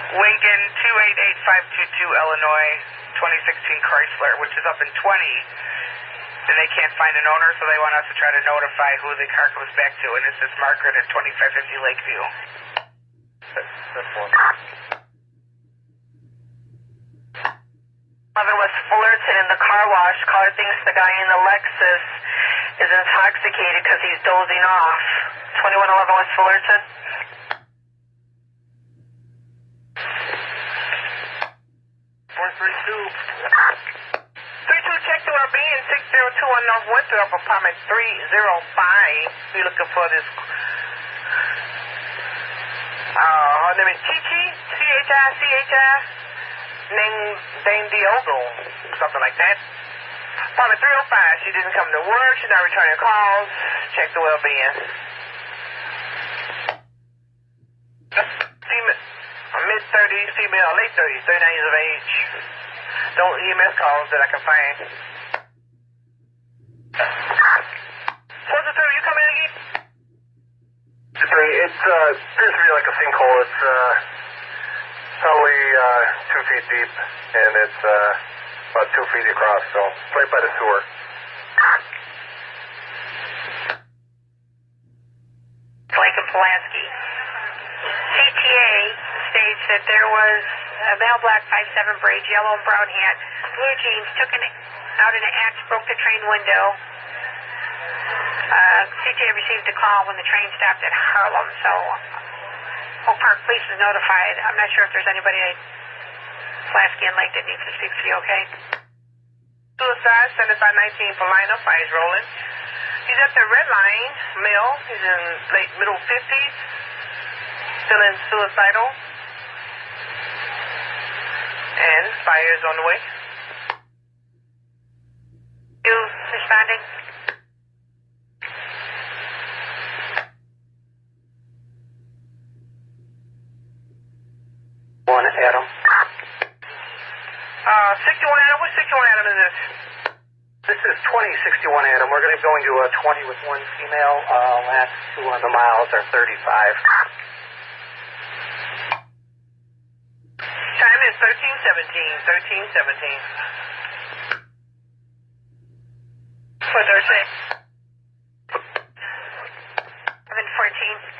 Lincoln 288522 Illinois 2016 Chrysler, which is up in 20, and they can't find an owner, so they want us to try to notify who the car comes back to, and it's this Margaret at 2550 Lakeview. That's one. 11 West Fullerton in the car wash. Caller thinks the guy in the Lexus is intoxicated because he's dozing off. 2111 West Fullerton. 32, check the RB and 6021 North Winthrop, apartment 305. We looking for this. Her name is Chichi, C-H-I, Dame Diogo, something like that. Apartment 305, she didn't come to work, she's not returning calls. Check the well-being. Mid-30s, female, late 30s, 39 years of age. Don't EMS calls that I can find. What's the third? You come in again? It appears to be like a sinkhole. It's probably 2 feet deep, and it's about 2 feet across, so it's right by the sewer. Blake and Pulaski. CTA states that there was a male black 5'7" braids, yellow and brown hat, blue jeans, took out an axe, broke the train window. CTA received a call when the train stopped at Harlem, so Oak Park Police was notified. I'm not sure if there's anybody Pulaski and Lake that needs to speak to you, okay? Suicide, 7519 for lineup. Fires rolling. He's at the red line, male. He's in late middle 50s. Feeling suicidal. And fires on the way. You responding? One Adam. 61 Adam. What 61 Adam is this? This is 2061 Adam. We're going to go into 20 with one female. Last 2 on the miles are 35. Time is 1317. 1317. What did I say? 714.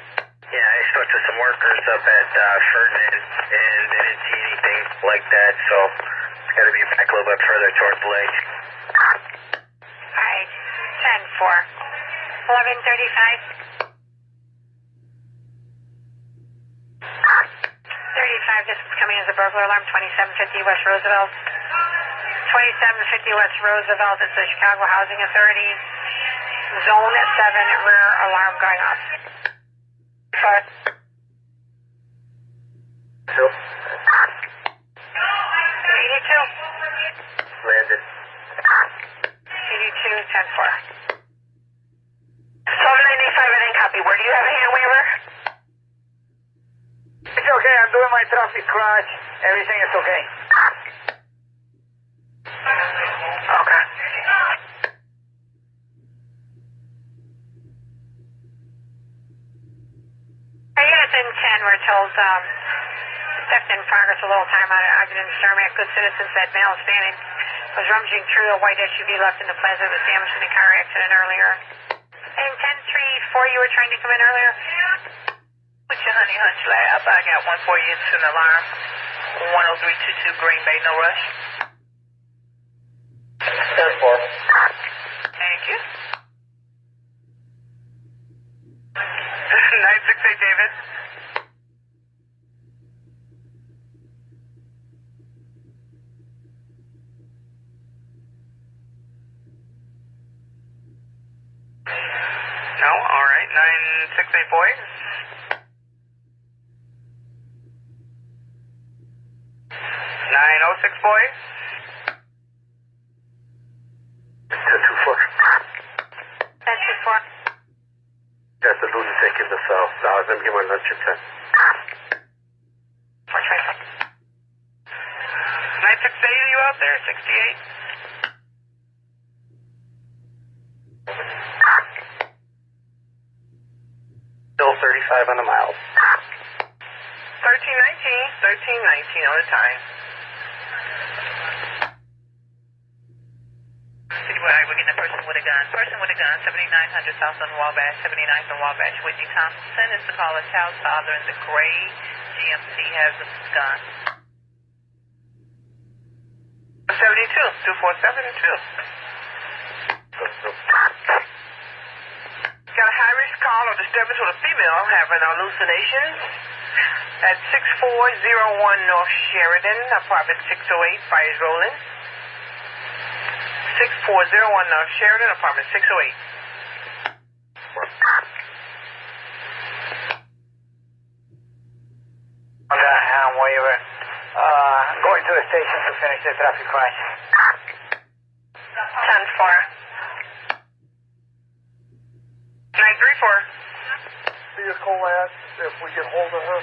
Yeah, I spoke to some workers up at Ferdinand, and they didn't see anything like that, so it's got to be back a little bit further towards the lake. Alright, 10-4. 1135. 35, this is coming as a burglar alarm, 2750 West Roosevelt. 2750 West Roosevelt, it's the Chicago Housing Authority. Zone 7, rear alarm going off. 2. 82. Landed. 82, 10-4. 1295, I didn't copy. Where do you have a hand waiver? It's okay. I'm doing my traffic crash. Everything is okay. Okay. Units in 10 were told, theft in progress, a little time on it. Ogden and Cermak, good citizens said male Hispanic was rummaging through a white SUV left in the plaza that was damaged in a car accident earlier. And 10-3-4, you were trying to come in earlier? Put your honey hunch lab. I got one for you. It's an alarm. 10322 Green Bay, no rush. 10-4. Thank you. 968 David. No, all right. 968 boys. 906 boys. 10-2-4. 10-4. Got the lunatic in the cell. Let me get my lunch at 10. 968, are you out there? 68. Still 35 on the miles. 1319 on the time. Right, we're getting a person with a gun. Person with a gun, 7900 South on Wabash, 79th on Wabash. Whitney Thompson is the caller. Child's father in the gray GMC has a gun. 72, 2472. Got a high-risk call or disturbance with a female having hallucinations at 6401 North Sheridan, apartment 608, fires rolling. 6401 North Sheridan, apartment 608. Hand waiver. I'm going to the station to finish the traffic crash. 10-4. 934. Vehicle at, if we get hold of her.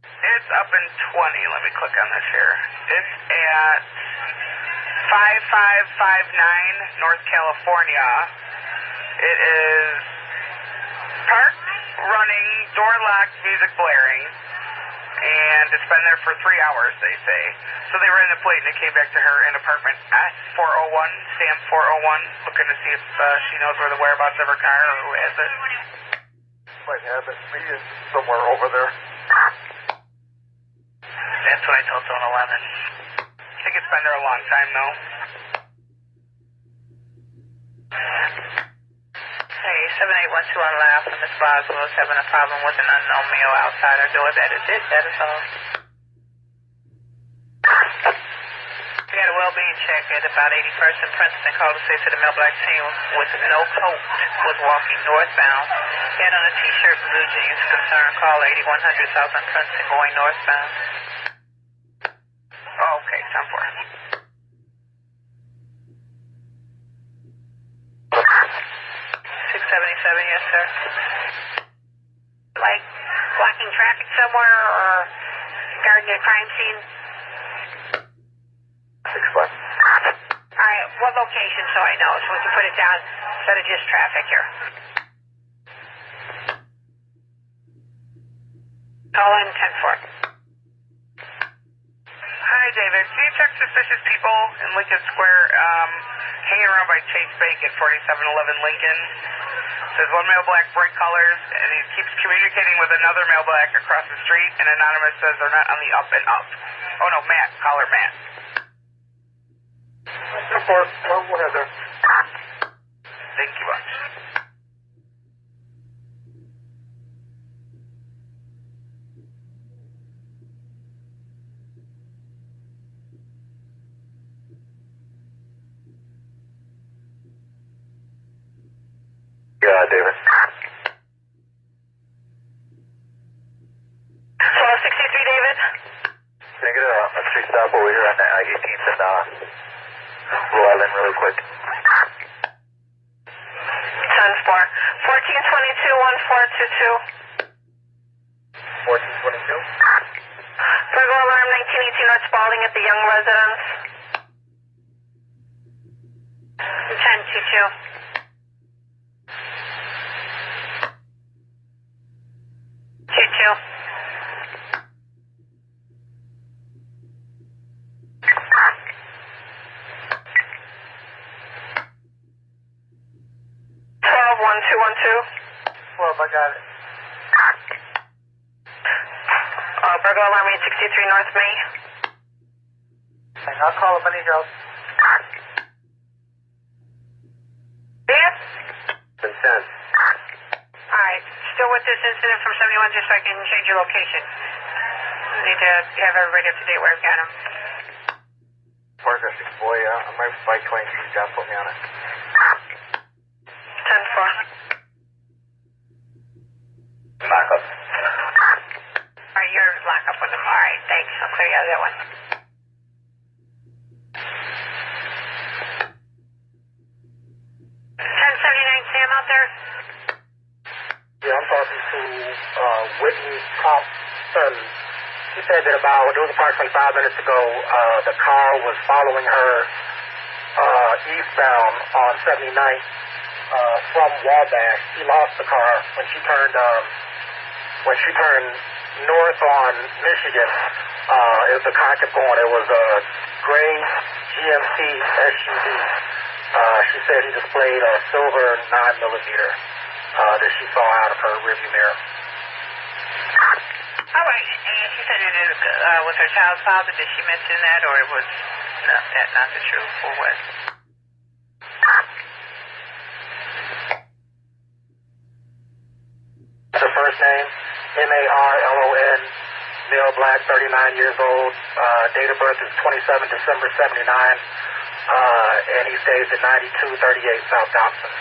It's up in 20. Let me click on this here. It's at 5559 North California. It is parked, running, door locked, music blaring, and it's been there for 3 hours, they say. So they ran the plate and they came back to her in apartment S401, Sam 401, looking to see if she knows where the whereabouts of her car or who has it. Might have it be somewhere over there. That's what I told Zone 11. I think it's been there a long time, though. Hey, 7812 on left, and Miss Boswell is having a problem with an unknown male outside her door. That is it. That is all. check at about 81st and Princeton. Called to say to the male black team with no coat was walking northbound. He had on a t-shirt and blue jeans. Concern call 8100 South on Princeton going northbound. Okay, 10-4. 677, yes, sir. Like blocking traffic somewhere or guarding a crime scene? 6-1. Alright, what location so I know so we can put it down instead of just traffic here? Call in 10-4. Hi, David. Can you check suspicious people in Lincoln Square hanging around by Chase Bank at 4711 Lincoln? There's one male black, bright colors, and he keeps communicating with another male black across the street, and Anonymous says they're not on the up and up. Oh, no, Matt. Caller Matt. 10-4. Well, we'll head there. Thank you much. Yeah, David. 1263, David. Can I get a street stop over here on the 18th and Rhode Island really quick? 10-4. 1422-1422. 1422? Burglar alarm 1918 North Spalding at the Young residence. 1022. 22. Well, I got it. Burglar alarm 863 North May. I'll call if I need help. Yeah? Been sent. Alright, still with this incident from 71 just so I can change your location. Need to have everybody up to date where I've got them. Parker, boy, I'm my bike lane. You gotta put me on it. 10-4. Back up. Alright, you're lock up with them. Alright, thanks. I'll clear you out of that one. 1079 Sam out there? Yeah, I'm talking to Whitney Thompson. She said that it was approximately 5 minutes ago, the car was following her eastbound on 79th from Wabash. She lost the car when she turned north on Michigan. It was a car kept going. It was a gray GMC SUV. She said he displayed a silver 9mm that she saw out of her rearview mirror. Alright, and she said it was her child's father. Did she mention that, or it was not the truth, or what? Her first name, Marlon, male black, 39 years old. Date of birth is 27 December 79. And he stays at 9238 South Dobson.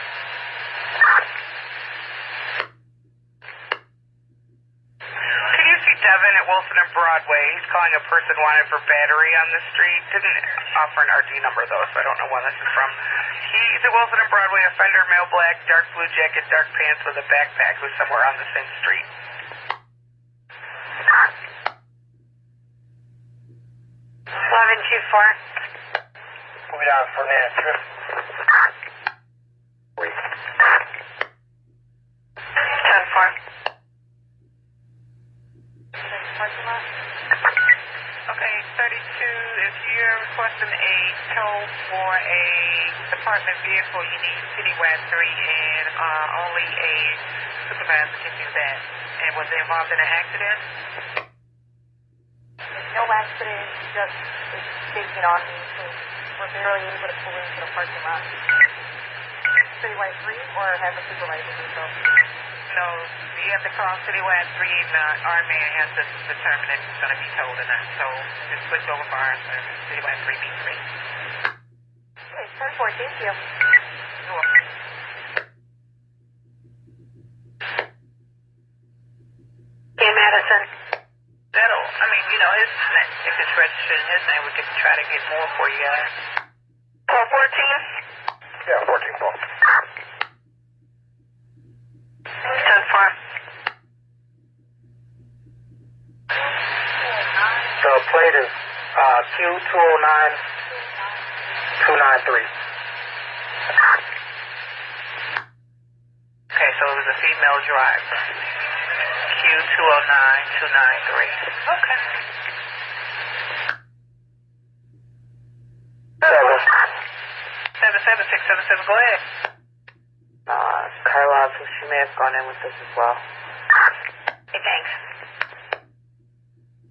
Can you see Devin at Wilson and Broadway? He's calling a person wanted for battery on the street. Didn't offer an RD number, though, so I don't know when this is from. He's at Wilson and Broadway, offender, male black, dark blue jacket, dark pants with a backpack, who's somewhere on the same street. 1124. Moving on for Nancy. 10-4. Okay, 32, if you're requesting a tow for a department vehicle, you need Citywide 3, and only a supervisor can do that. And was they involved in an accident? No accident, just taking on me, so we're barely able to pull into the parking lot. Citywide 3 or have a supervisor do so? No, you have to call Citywide 3, and our man has to determine if it's going to be towed or not. So just switch over for our Citywide 3B3. 10-4, thank you. In Madison. If it's registered in his name, we could try to get more for you guys. 414. Yeah, 14 Paul. 10-4. The plate is Q209293. Okay, so it was a female driver. Q209293. Okay. 77677, go ahead. Carla, so she may have gone in with this as well. Hey, thanks.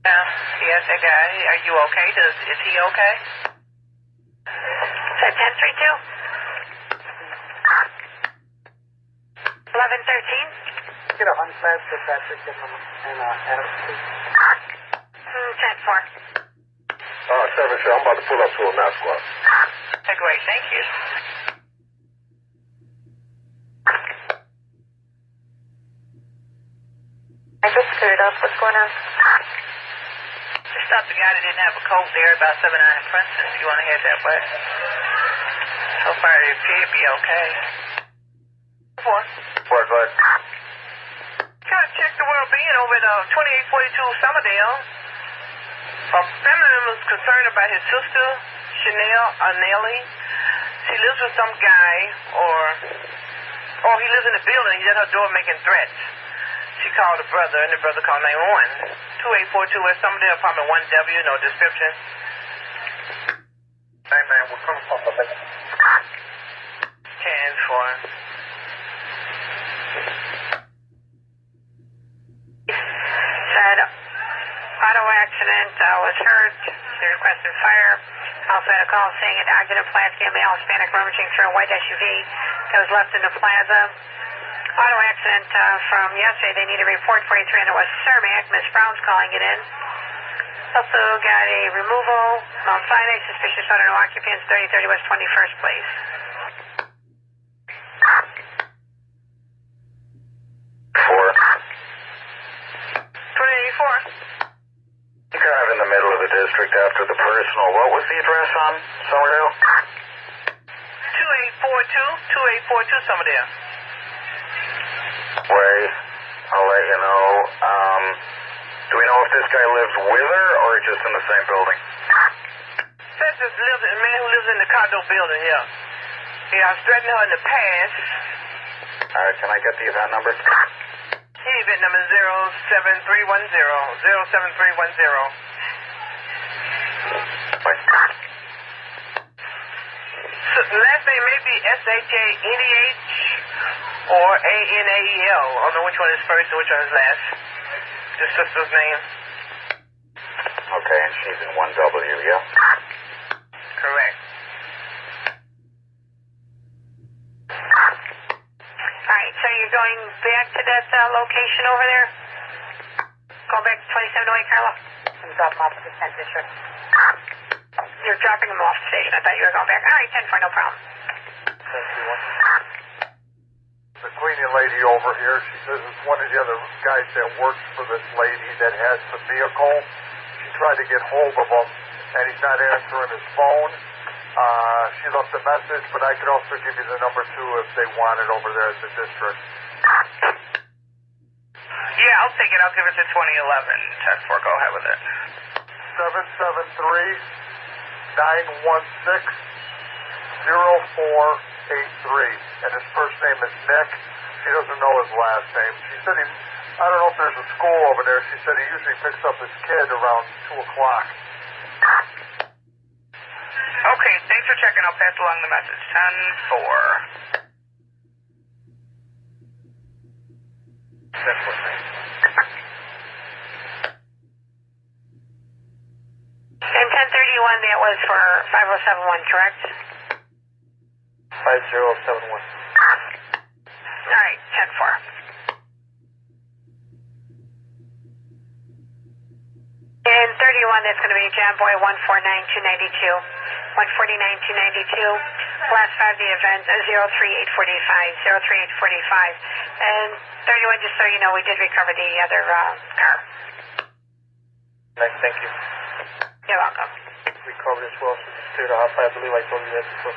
Yes, that guy. Are you okay? Is he okay? Is that 1032? 1113? Get a unfast to Patrick and Adam, please. 10-4. 7, I'm about to pull up to a mass squad. Okay, great. Thank you. I just screwed up. What's going on? Just stopped the guy that didn't have a coat there about 79 in Princeton. Do you want to head that way? So far, it appeared to be okay. 4. Right, right. Trying to check the well-being over at 2842 Summerdale. A family was concerned about his sister, Chanel Nelly. She lives with some guy, or he lives in the building. He's at her door making threats. She called the brother, and the brother called 911. 2842 West Summerdale, apartment 1W, no description. Hey, man, we're coming from the lake. 10-4. Said auto accident, was hurt. They requested fire. Also had a call saying an accident Pulaski, a male Hispanic rummaging through a white SUV that was left in the plaza. Auto accident from yesterday. They need a report 4300 West Cermak. Miss Brown's calling it in. Also got a removal. Mount Sinai, suspicious auto no occupants, 3030 West 21st Place. 2884. Drive in the middle of the district after the personal. What was the address on Summerdale? 2842 Summerdale. Wait, I'll let you know. Do we know if this guy lives with her or just in the same building? Says this a man who lives in the condo building here. Yeah, I've threatened her in the past. Alright, can I get the event number? Event number 07310. 07310. Wait. So the last name may be SHANEH or ANAEL. I don't know which one is first and which one is last. The sister's name. Okay, and she's in 1W, yeah? Correct. Alright, so you're going back to that location over there? Go back to 2708, Carla? I'm dropping off at the 10th district. You're dropping them off the station. I thought you were going back. Alright, 10-4, no problem. The cleaning lady over here, she says it's one of the other guys that works for this lady that has the vehicle. She tried to get hold of him, and he's not answering his phone. She left a message, but I could also give you the number too if they want it over there at the district. Yeah, I'll take it. I'll give it to 2011. 10-4, go ahead with it. 773-916-0483. And his first name is Nick. She doesn't know his last name. She said I don't know if there's a school over there. She said he usually picks up his kid around 2 o'clock. Okay, thanks for checking. I'll pass along the message. 10-4. That's what name. And 1031, that was for 5071, correct? 5071. Alright, 10-4. And 31, that's going to be John Boy 149292. Last 5 the event, 03845, 03845. And 31, just so you know, we did recover the other car. Nice, thank you. You're welcome. Recovered as well, so just clear the hot side. I believe I told you that before.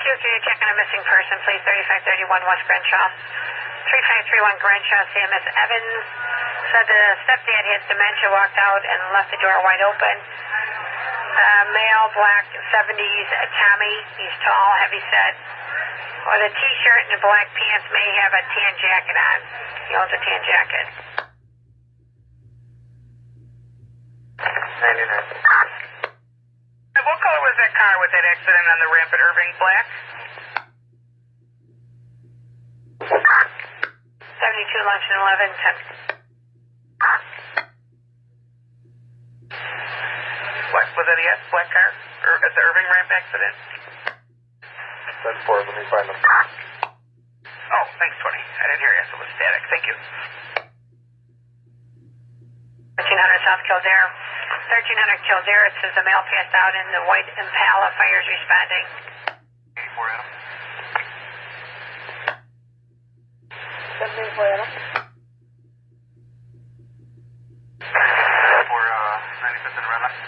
Can you check on a missing person, please? 3531 West Crenshaw. 3531 Crenshaw, CMS Evans. Said the stepdad has dementia, walked out and left the door wide open. Male, black, 70s, Tommy. He's tall, heavy set. Or the t-shirt and the black pants, may have a tan jacket on. He owns a tan jacket. 99. What color was that car with that accident on the ramp at Irving? Black? 72 lunch and 11, 10. What was that? Yes, black car? Or at the Irving ramp accident? 10-4, let me find them. Oh, thanks, 20. I didn't hear you, so it was static. Thank you. 1300 South Kildare. 1300 Kildare, it says a male passed out in the white Impala, fires responding. 84 Adam. 74 Adam. For 95th and Red Line.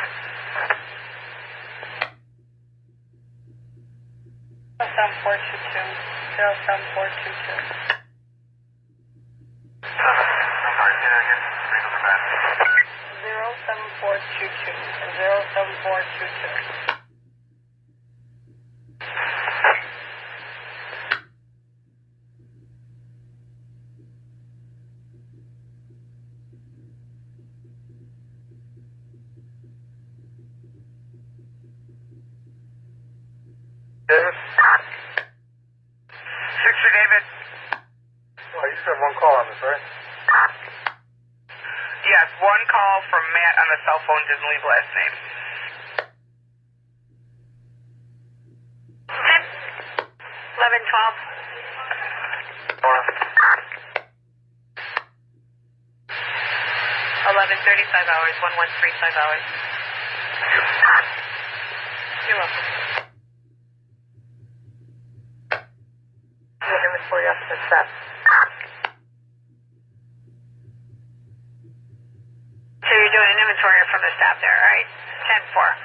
07422. 07422. I'm sorry, say that again. Signals are bad. 07422 and 07422. David? 6 David. Well, you said one call on this, right? Yes, one call from Matt on the cell phone, didn't leave last name. 10, 11, 12. 11:35 hours, 1135 hours. You're welcome. What inventory up to the step? So you're doing an inventory from the stop there, all right? 10-4.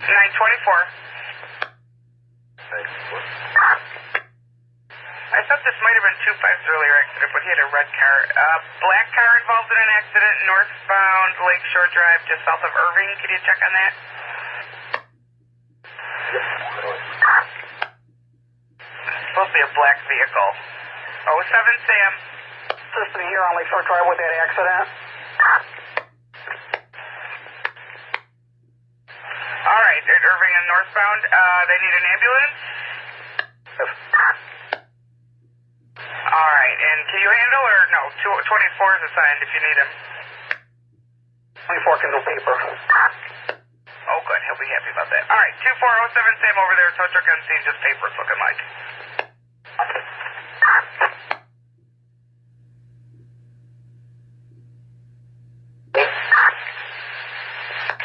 924. I thought this might have been 25's earlier accident, but he had a red car. Black car involved in an accident, northbound Lakeshore Drive, just south of Irving. Can you check on that? Supposed to be a black vehicle. 07 Sam. Supposed to be here on Lakeshore Drive with that accident. All right, at Irving and northbound, they need an ambulance? All right, and can you handle or no? 24 is assigned if you need him. 24 can do paper. Oh, good. He'll be happy about that. All right, 2407 Sam over there. Tow truck on scene, just paper it's looking like.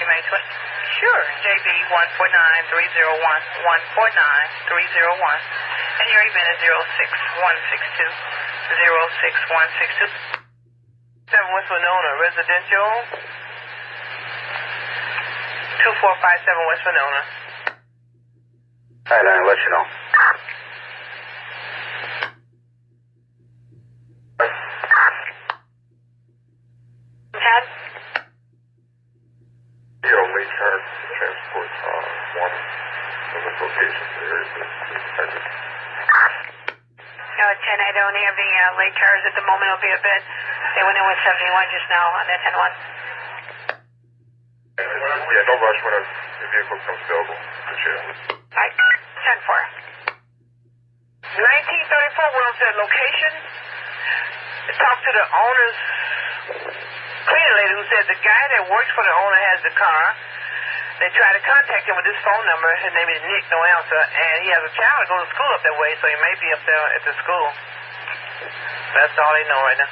You may twist. Sure. JB 149-301, 149-301. And your event is 06162, 06162. 7 West Winona, residential. 2457 West Winona. Alright, I'll let you know. Ted? Lake car transport one of the locations there is suspended. No, 10, I don't have the late cars at the moment. It'll be a bit. They went in with 71 just now on that 10-1. Yeah, no rush when a vehicle comes available. Appreciate it. All right, 10-4. 1934 World's at location. talked to the owner's cleaning lady who said the guy that works for the owner has the car. They tried to contact him with this phone number. His name is Nick, no answer. And he has a child that goes to school up that way, so he may be up there at the school. That's all they know right now.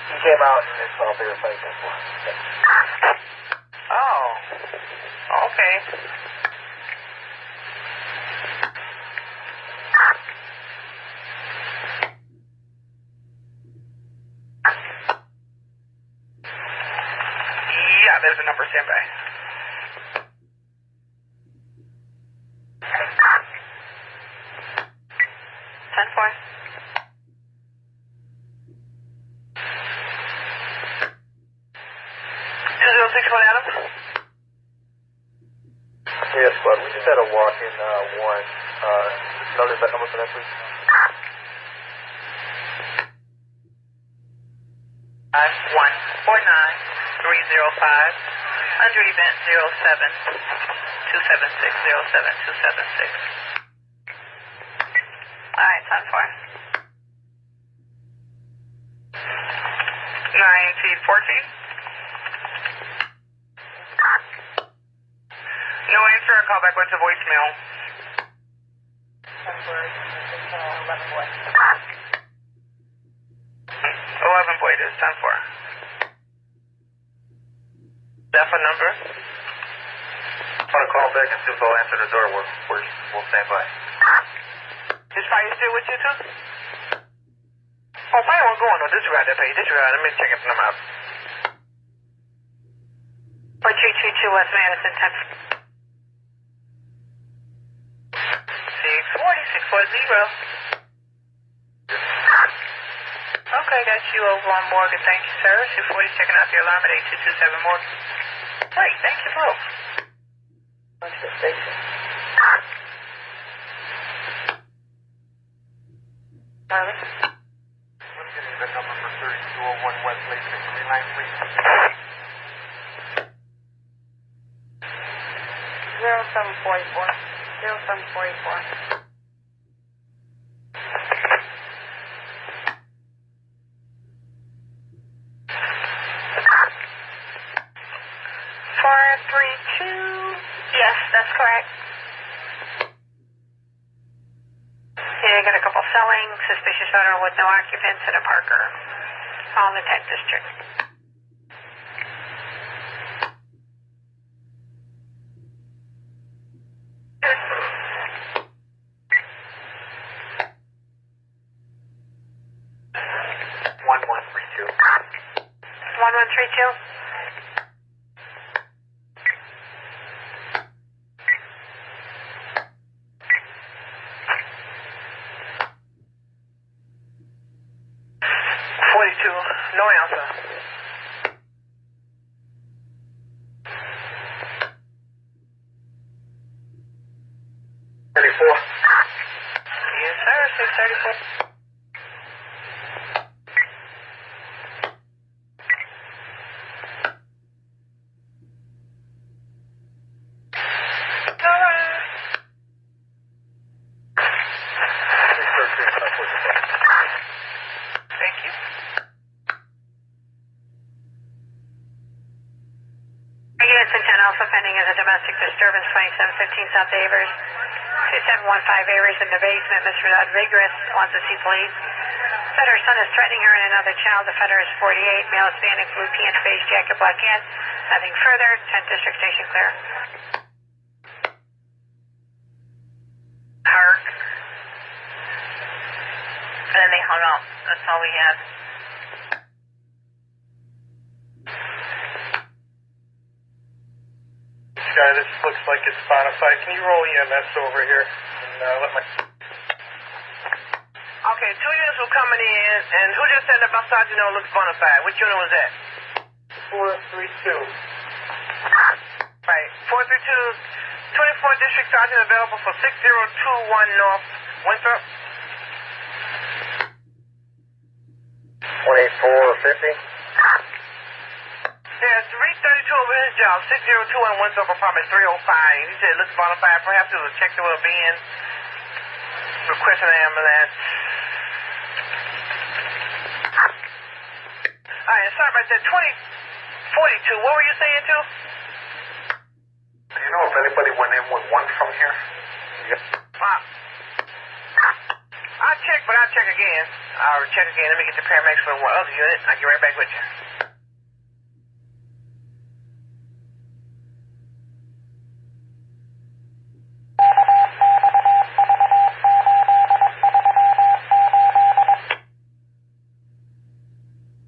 He came out and it's all verification for him. Oh, okay. Yeah, there's a number, stand by. Yes, bud. We just had a walk-in warrant. Notice that number for that, please. 149-305 under event 07-276-07276. All right, 10-4. 1914. No answer. Call back with the voicemail. 11 boy. 11 boy, it is 10-4. That for number? I want to call back and see if they'll answer the door. We'll stand by. Is Fire still with you too? Oh, Fire won't go on no disregard that page. Disregard. Let me check it from them out. 4322 West Madison, 10. 640. Okay, got you over on Morgan. Thank you, sir. 240 checking out the alarm at 8227 Morgan. Great, thank you both. What's the station? Charlie? Let me get you the number for 3201 West Lake 639, please. 07484. 07484. Yes, that's correct. Yeah, I got a couple selling, suspicious owner with no occupants, and a Parker. All in the 10th district. No answer. 34. Yes, sir. 634. Thank you. Unit 10 also pending as a domestic disturbance, 2715 South Avers. 2715 Avers in the basement. Mr. Rodriguez wants to see police. Said her son is threatening her and another child. The offender is 48, male, Hispanic, blue pants, beige jacket, black hat. Nothing further. 10th district station clear. Park. And then they hung up. That's all we had. Guy, this looks like it's Southside. Can you roll EMS over here and let my... Okay, 2 units were coming in, and who just said that my sergeant looks bona fide? Which unit was that? 432. Right, 432, 24th District Sergeant available for 6021 North Winthrop. 18450. Yeah, 332 over his job, 6021 Winthrop apartment 305. He said it looks bona fide. Perhaps it was a check the well-being. Requesting an ambulance. Alright, sorry about that. 2042, what were you saying, too? Do you know if anybody went in with one from here? I'll check, but I'll check again. I'll check again. Let me get the paramedics for the other unit. I'll get right back with you.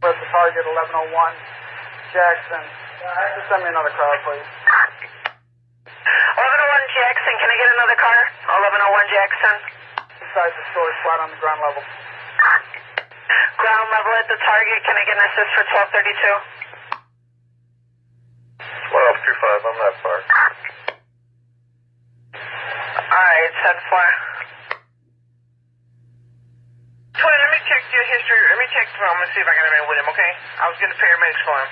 Where's the target? 1101 Jackson. Just send me another car, please. 1101 Jackson, can I get another car? 1101 Jackson. Inside the store, flat on the ground level. Ground level at the target. Can I get an assist for 1232? 1225, I'm that far. Alright, 10-4. 20, let me check your history. Let me check for him and see if I got anything with him, okay? I was getting the paramedics for him.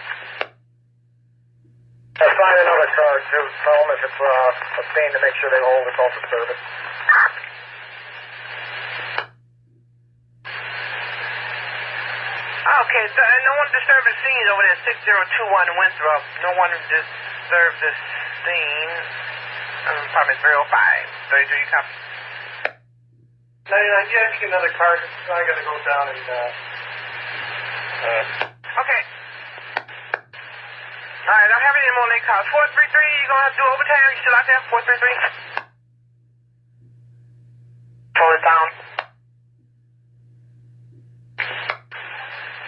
Assign another car, too. Tell them if it's obtained to make sure they hold us off the service. Okay, so no one disturbed the scene over there, 6021 Winthrop. No one disturbed the scene. Apartment 305. 32, you copy? 99, yeah, if you get another car, I gotta go down and, Okay. Alright, I don't have any more late calls. 433, you gonna have to do overtime? You still out there? 433? Pull it down.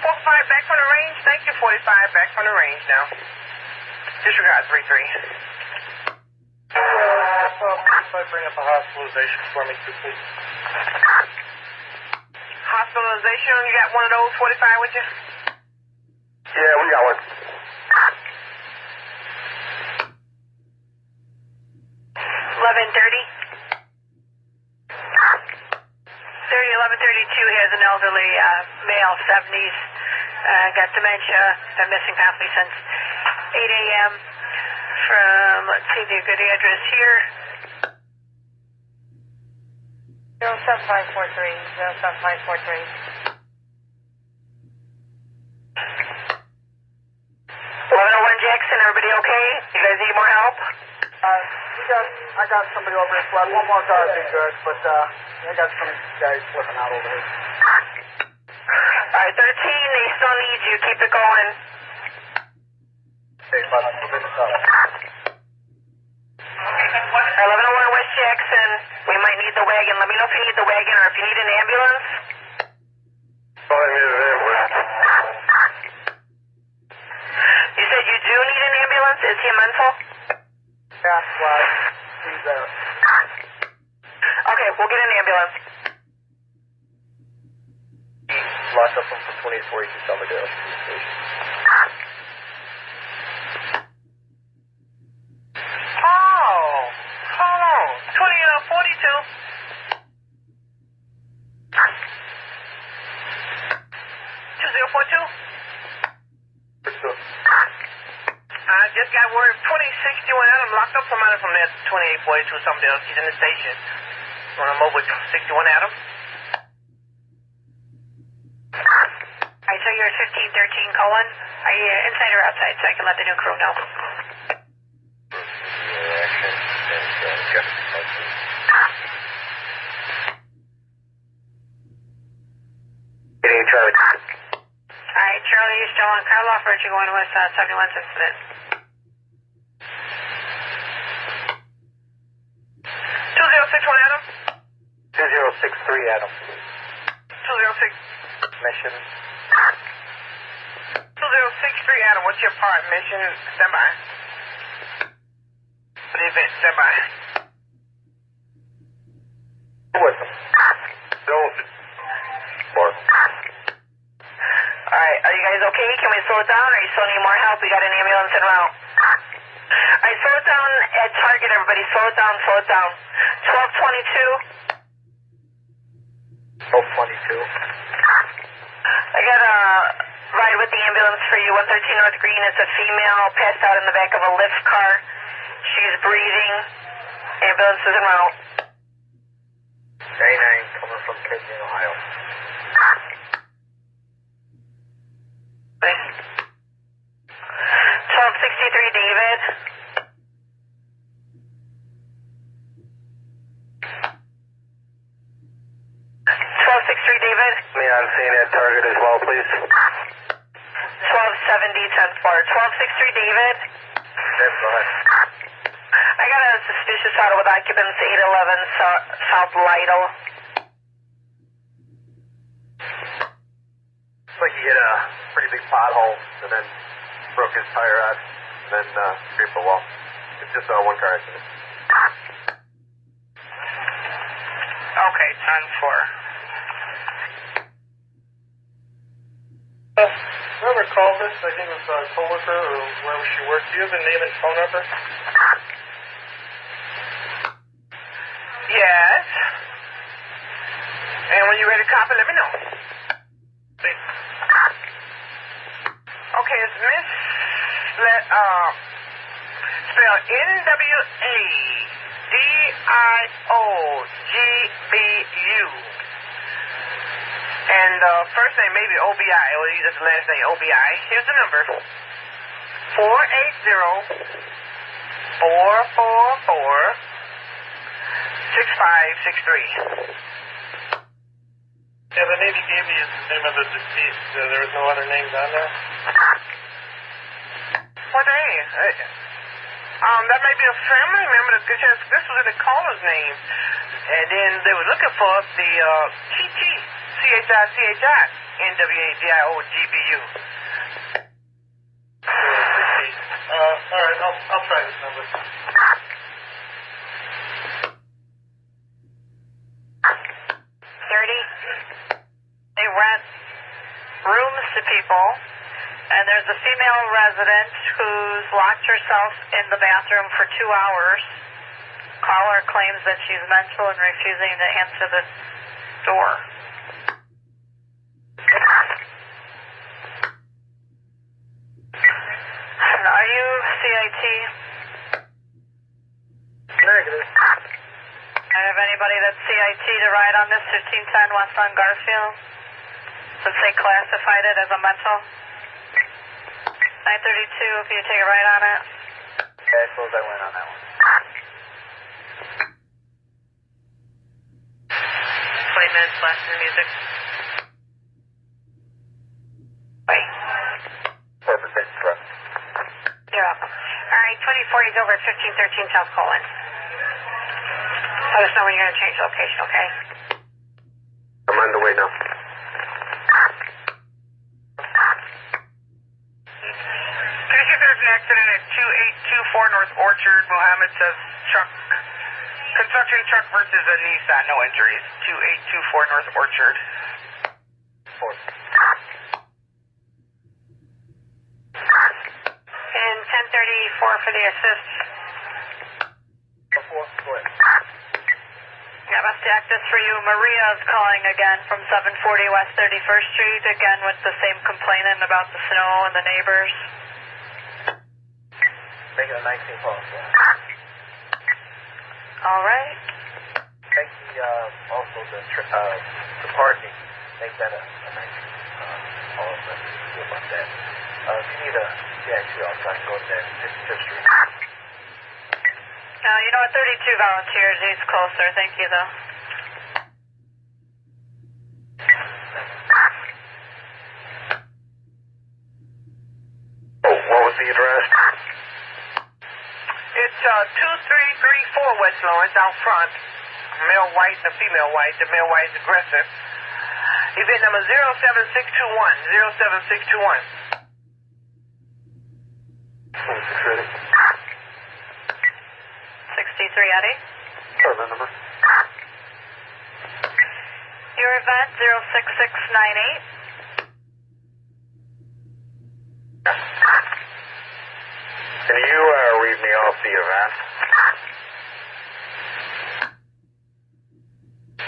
45 back from the range. Thank you, 45 back from the range now. Disregard 33. bring up a hospitalization for me, too, please. Hospitalization, you got one of those 45 with you? Yeah, we got one. 1132 has an elderly male, 70s, got dementia, been missing apparently since 8 a.m. from, let's see, the good address here. 07543. 1101 Jackson, everybody okay? You guys need more help? I got somebody over here. One more car would be good, but I got some guys flipping out over here. Alright, 13, they still need you. Keep it going. Okay, but I'm moving this up. 1101 West Jackson, we might need the wagon. Let me know if you need the wagon or if you need an ambulance. Oh, I need an ambulance. You said you do need an ambulance? Is he mental? Yeah, well, he's there. Okay, we'll get an ambulance. Locked up from 24, you can tell me to the station. Oh, hold on. 2042? 2042? I just got word 2061 Adam locked up somebody from that 2842 something else. He's in the station. Run him over to 61 Adam. Alright, so you're 1513 Cullen. Are you inside or outside so I can let the new crew know? Getting Charlie. Alright, Charlie, you're still on Karloff, or are you going with 71 incident? 2061 Adam. 2063 Adam. 206. Mission. 2063 Adam, what's your part? Mission, stand by. For the event, stand by. Who was him? Bill. Mark. Alright, are you guys okay? Can we slow it down or you still need more help? We got an ambulance en route. Alright, slow it down at target, everybody. Slow it down, slow it down. 1222. 1222. I got a ride with the ambulance for you. 113 North Green. It's a female passed out in the back of a lift car. She's breathing. Ambulance is en route. 99 coming from Kenyon, Ohio. 1263 David. 1263 David. Me on scene at target as well, please. 1270 10-4. 1263 David. Okay, go ahead. I got a suspicious auto with occupants 811 South Lido. Looks like he hit a pretty big pothole and then broke his tire out and then scraped the wall. It's just a one car accident. Okay, 10-4. Whoever called this, I think it was a coworker or wherever she worked. Do you have a name and phone number? Yes. And when you're ready to copy, let me know. Please. Okay, it's Miss, spell NWADIOGBU. And first name maybe OBI, or just the last name OBI. Here's the number. 480-444-6563. Yeah, the Navy gave me the name of the deceased. There was no other names on there. What name? That may be a family member because this was in the caller's name. And then they were looking for the CHI, NWADIOGBU. All right, I'll try this number. 30. They rent rooms to people, and there's a female resident who's locked herself in the bathroom for 2 hours. Caller claims that she's mental and refusing to answer the door. Are you CIT? Negative. I have anybody that's CIT to ride on this 1510 West on Garfield? Since they classified it as a mental? 932, if you take a ride on it. Okay, I suppose I went on that one. 20 minutes left in the music. Wait. Perfect, thanks, correct. You're up. All right, 24 is over at 1513 South Colon. Let us know when you're going to change location, okay? I'm on the way now. Can you see if there's an accident at 2824 North Orchard? Mohammed says truck. Construction truck versus a Nissan, no injuries. 2824 North Orchard. And 1034 for the assist. Go ahead. Yeah, must act this for you. Maria's calling again from 740 West 31st Street, again with the same complainant about the snow and the neighbors. Make it a 19 call. All right. Make also the parking, make that a 19 call. See about that. If you need a CIT, I'll try to go to that 55th Street. You know what, 32 volunteers, he's closer. Thank you, though. What was the address? It's 2334 West Lawrence out front. Male white and a female white. The male white is aggressive. Event number 07621. 07621. Ready. 63 Eddie. Sorry, that number. Your event 06698. Can you read me off the event?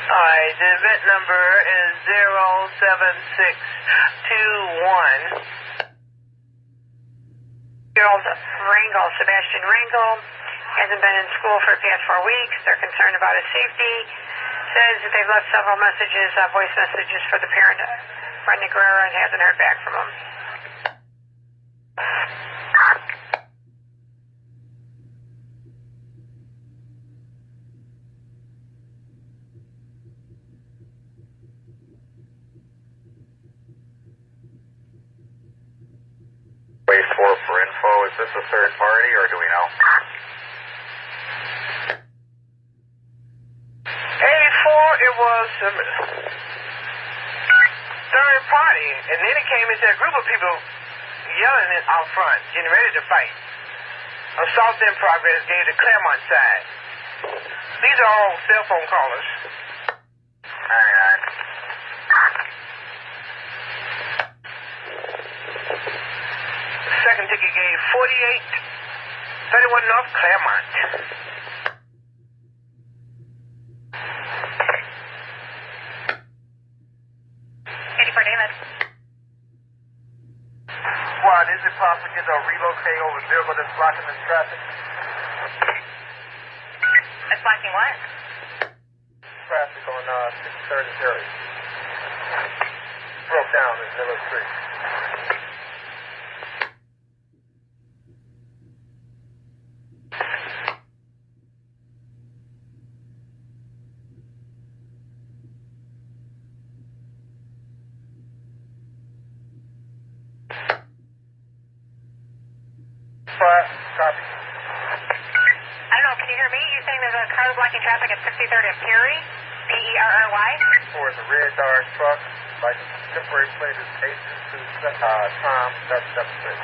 Alright, the event number is 07621. Year-old Ringel, Sebastian Ringel, hasn't been in school for the past 4 weeks. They're concerned about his safety. Says that they've left several messages, voice messages for the parent, Brenda Guerrero, and hasn't heard back from him. Wait for info. Is this a third party or do we know? 84, it was third party, and then it came into a group of people yelling out front, getting ready to fight. Assault in progress, gave the Claremont side. These are all cell phone callers. Alright. The second ticket gave 48, 31 North Claremont. Squad, is it possible to get a relocate over vehicle that's blocking this traffic? It's blocking what? Traffic on 630 Terry. Broke down in Miller Street. Copy. I don't know, can you hear me? You're saying there's a car blocking traffic at 63rd and Perry? Perry? For the red Dodge truck, like temporary plate is 822 Tom 776.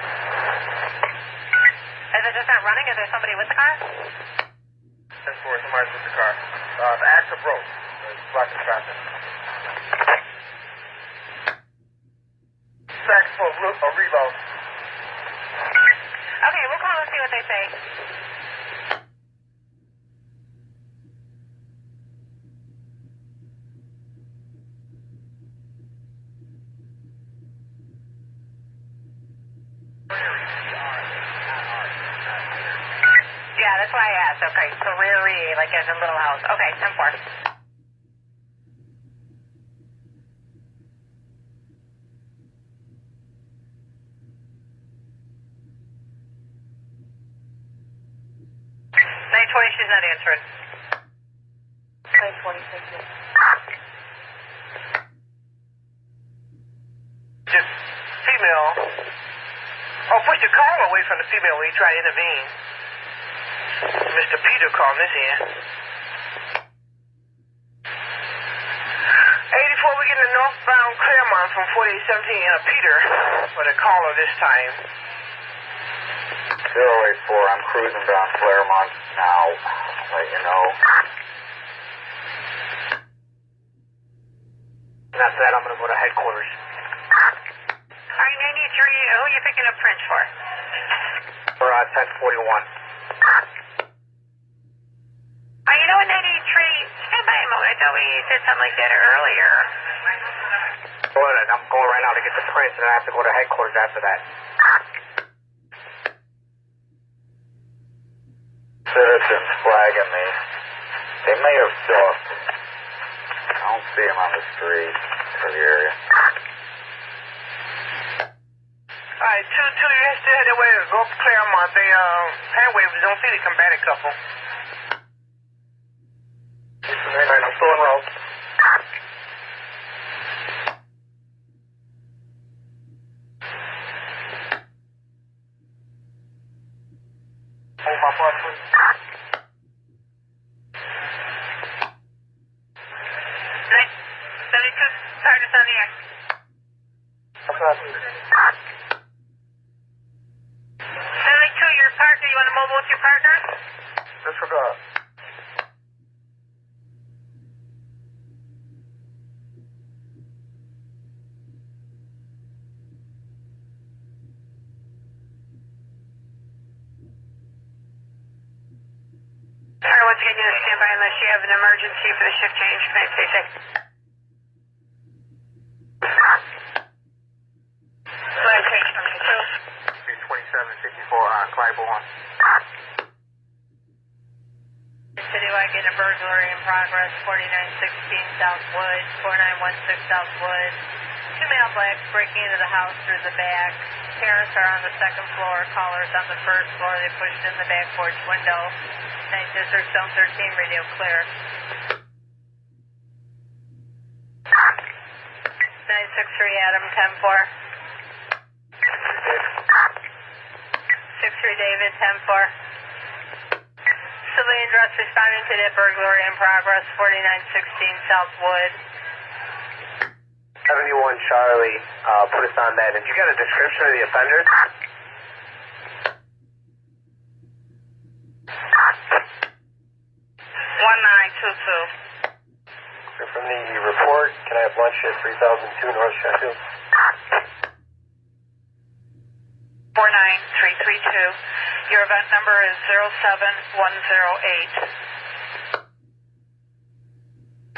Is it just not running? Is there somebody with the car? And for somebody with the car. The active broke. It's blocking traffic. Sax for a reload. Okay, we'll call and see what they say. Yeah, that's why I asked. Okay, so rear E, like as a little house. Okay, 10-4. She's not answering. 920, thank you. Just female. Oh, push the car away from the female when you try to intervene. Mr. Peter calling this in. 84, we're getting a northbound Claremont from 4817 Peter for the caller this time. 084, I'm cruising down Claremont now. Let you know. After that, I'm going to go to headquarters. All right, 93, who are you picking up French for? For 1041. You know what, 93, stand by a moment. I thought we said something like that earlier. Go ahead, I'm going right now to get the prints, and I have to go to headquarters after that. Citizens flagging me. They may have ducked. I don't see them on the street or the area. Alright, 2-2, you still headed way to go up Claremont. They, hand waves don't see the combatant couple. Alright, I'm still en route. Hold my bus, please. 72, Sergeant's on the air. Okay. 72, your partner, you want to mobile with your partner? Disregard. Alright, once again, you have to stand by unless you have an emergency for the shift change. Can I stay safe? Flag change from you, too. 2754 Clybourne. Citywide getting a burglary in progress, 4916 Southwood, 4916 Southwood. Two male blacks breaking into the house through the back. Parents are on the second floor. Callers on the first floor. They pushed in the back porch window. 9th District, Zone 13, radio clear. 963 Adam, 10-4. 6-3 David, 10-4. Civilian dress responding to that burglary in progress, 4916 Southwood. 71 Charlie, put us on that. And you got a description of the offender? 1922. From the report, can I have lunch at 3002 North Sheffield? 49332. Your event number is 07108.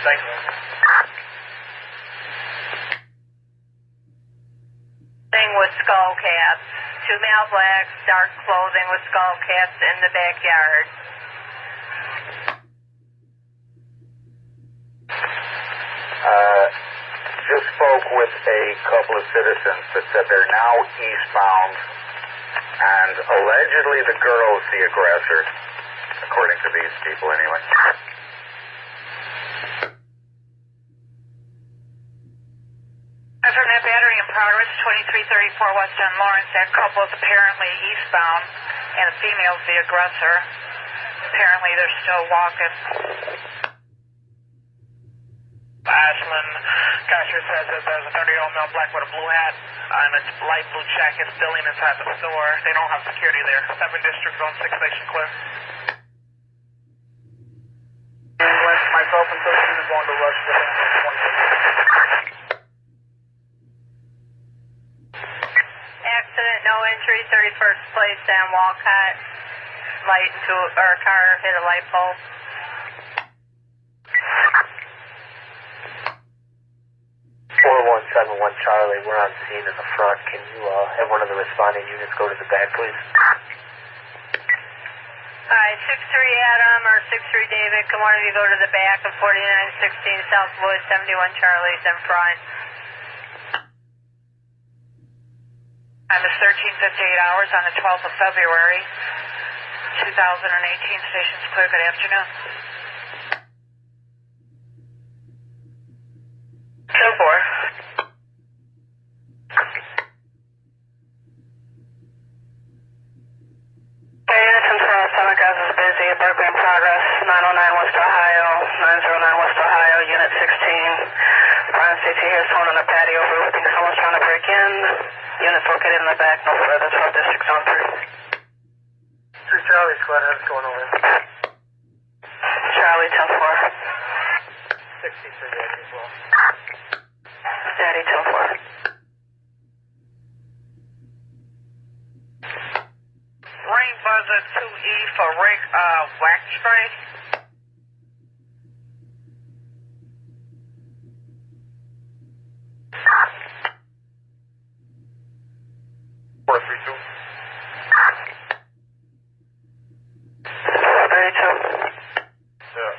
Thank you. Thing with skull caps. 2 male blacks, dark clothing with skull caps in the backyard. Just spoke with a couple of citizens that said they're now eastbound, and allegedly the girl is the aggressor, according to these people anyway. From that battery in progress, 2334 West on Lawrence. That couple is apparently eastbound, and the female's the aggressor. Apparently they're still walking. Ashland, cashier says that there's a 30-year-old male black with a blue hat and a light blue jacket stealing inside the store. They don't have security there. 7th District, Zone 6 station clear. West, myself and 13 is going to rush with him. Accident, no injury, 31st place down Walcott. Light into, or a car hit a light pole. 4171 Charlie, we're on scene in the front. Can you have one of the responding units go to the back, please? Alright, 6-3 Adam or 6-3 David, can one of you go to the back of 4916 Southwood, 71 Charlie's in front. Time is 13:58 hours on the 12th of February, 2018. Station's clear. Good afternoon. 2-4. Units in Southside is busy. Burglary in progress. 909 West Ohio. 909 West Ohio. Unit 16. Brian Safety here is someone on the patio overlooking someone's trying to break in. Units located in the back. No further. 12 District Zone 3. 2 Charlie Squad, how's it going over? Charlie 10-4. 63 Eddie as well. Daddy 10-4. Ring buzzer 2E for Rick wax spray.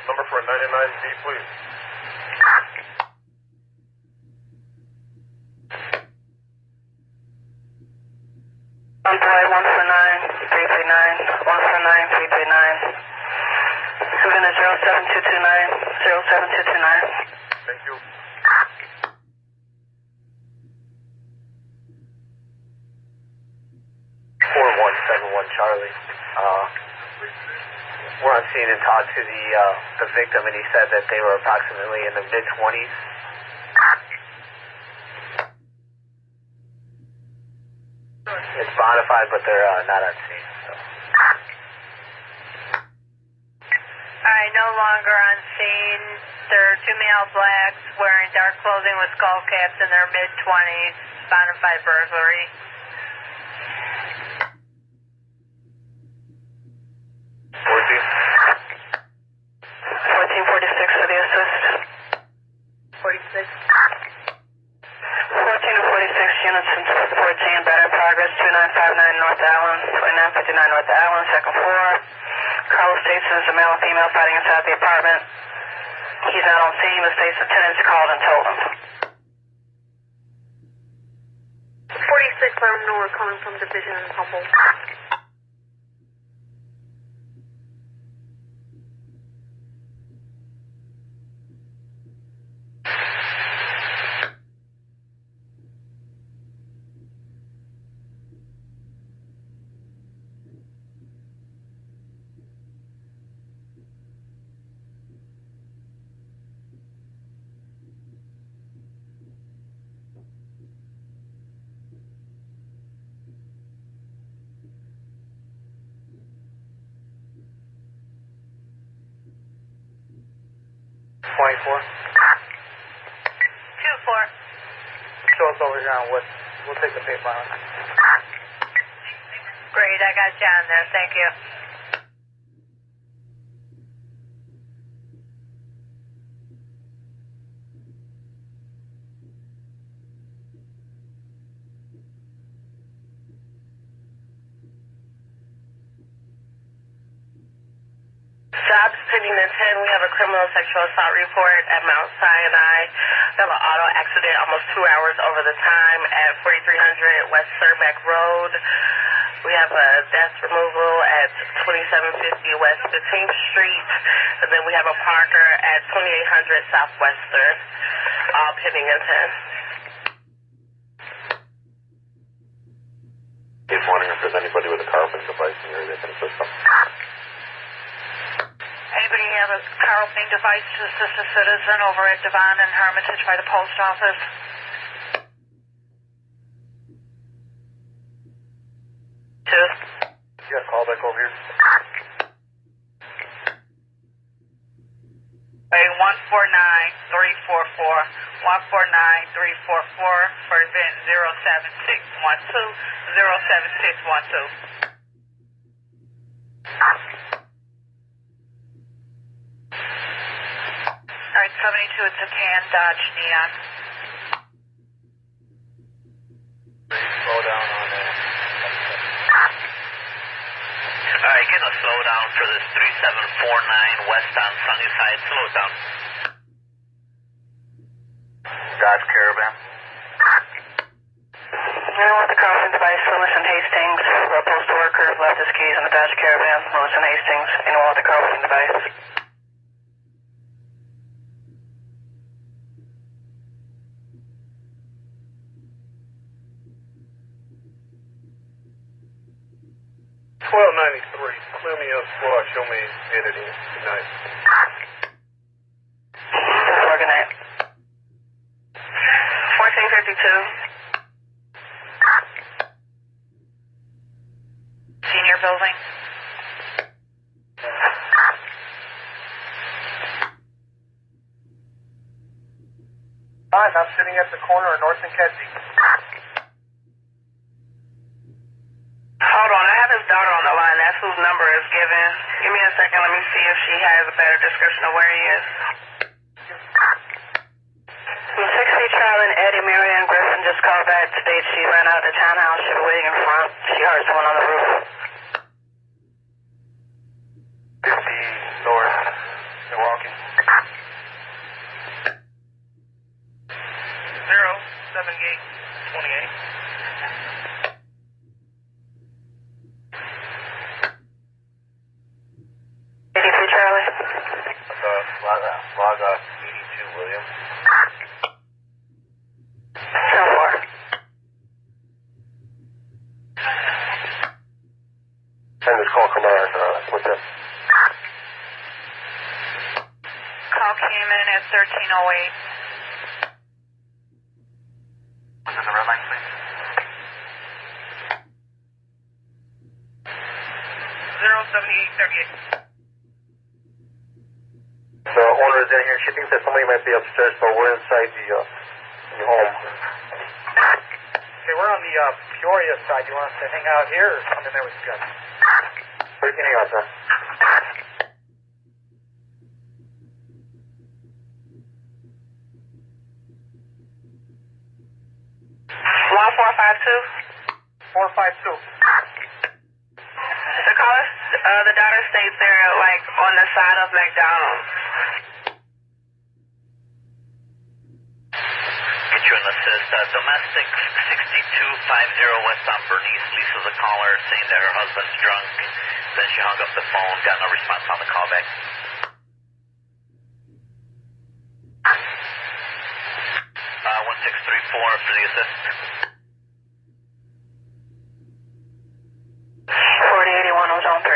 Number for 99B, please. On boy 149 339 149 339. Student is 07229 07229. Thank you. Charlie. We're on scene and talked to the victim, and he said that they were approximately in the mid-20s. It's modified, but they're not on scene. So. Alright, no longer on scene. There are 2 male blacks wearing dark clothing with skull caps in their mid-20s, bona fide burglary. North Allen, 2959 North Allen, second floor. Carlos states there's a male and female fighting inside the apartment. He's not on scene, but states the tenants called and told him. 46 6, let them know we're calling from Division in Humboldt. Four. 2-4. Show us over here on what. We'll take the paper on. Great, I got you on there. Thank you. Jobs pending in 10. We have a criminal sexual assault report at Mount Sinai. We have an auto accident almost 2 hours over the time at 4300 West Surbeck Road. We have a death removal at 2750 West 15th Street. And then we have a Parker at 2800 Southwestern. All pending in 10. He's wondering if there's anybody with a car opening device in here that can assist them. Anybody have a car opening device to assist a citizen over at Devon and Hermitage by the post office? Two. You got a call back over here? Hey, 149-344. 149-344 for event 07612. 07612. All right, 72, it's a tan Dodge Neon. Slow down on that. All right, getting a slowdown for this 3749 west on Sunnyside. Slow down. Dodge Caravan. Anyone with a car opening device, Lewis and Hastings. A postal worker left his keys in the Dodge Caravan. Lewis and Hastings. Anyone with a car opening device? Clear me up, squad. Show me editing tonight. Working at 1452. Senior building. Fine, I'm sitting at the corner of North and Kedzie. Hold on, I have his daughter on the line. That's whose number is given. Give me a second. Let me see if she has a better description of where he is. 60 Charlie and Eddie Marianne Griffin just called back to state she ran out of the townhouse. She was waiting in front. She heard someone on the roof. 50 North Milwaukee. 07828. Charlie. Log 82 William. 10-4. Send this call, come on. What's up? Call came in at 1308. What's in the red line, please? 07838. The owner is in here. She thinks that somebody might be upstairs, but we're inside the home. Okay, we're on the Peoria side. You want us to hang out here or come in there with you guys? Where can you hang out, sir? 452. The caller, the daughter stays there, like, on the side of McDonald's. Get you an assist. Domestic 62 West on Bernice. Lisa's a caller saying that her husband's drunk. Then she hung up the phone, got no response on the callback. 1634 for the assist. 4081 on zone 3.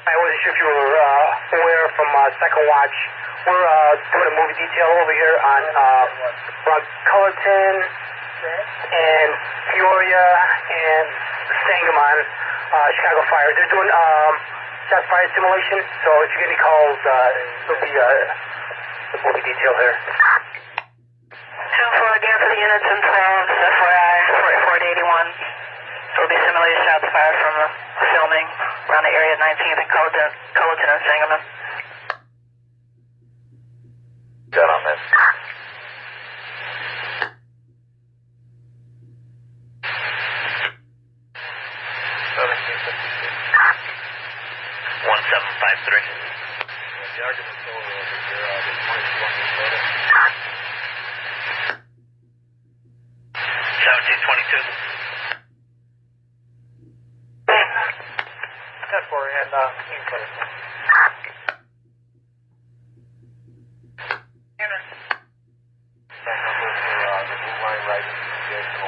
I wasn't sure if you were aware from Second Watch. We're doing a movie detail over here on Cullerton and Peoria and Sangamon, Chicago Fire. They're doing shot fire simulation, so if you get any calls, it'll be the movie detail here. 2-4 again for the units and 12, FYI, 4081. There will be simulated shots fired from the filming around the area of 19th and Cullerton and Sangamon. Got on that. One 1753. The argument's over here. There's 1722. 10-4 and team player. That number for the blue line right in Jason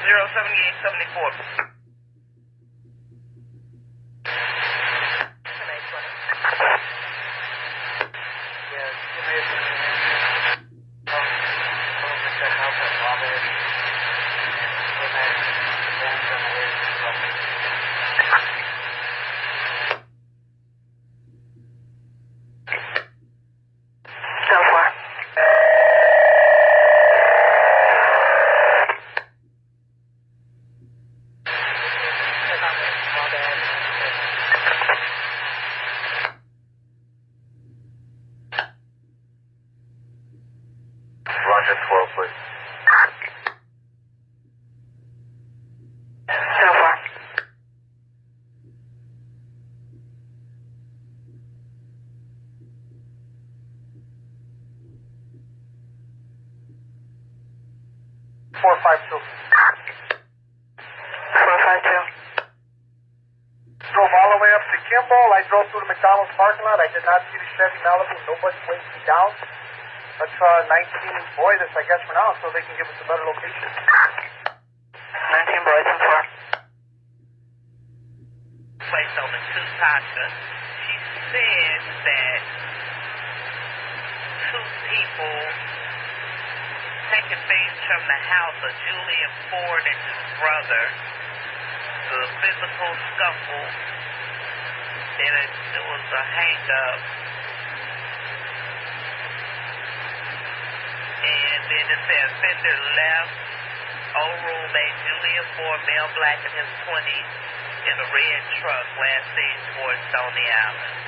07874. Roger 12, please. 452. 452. Drove all the way up to Kimball. I drove through the McDonald's parking lot. I did not see the Chevy Malibu. Nobody waved me down. Let's 19 Boyd this, I guess, for now, so they can give us a better location. 19 Boyd and 4. Placed on the two Tasha. She said that two people taking things from the house of Julian Ford and his brother. The physical scuffle. Then it was a hang-up. And then it says offender left old roommate Julian Ford, male black in his 20s, in a red truck last seen towards Stony Island.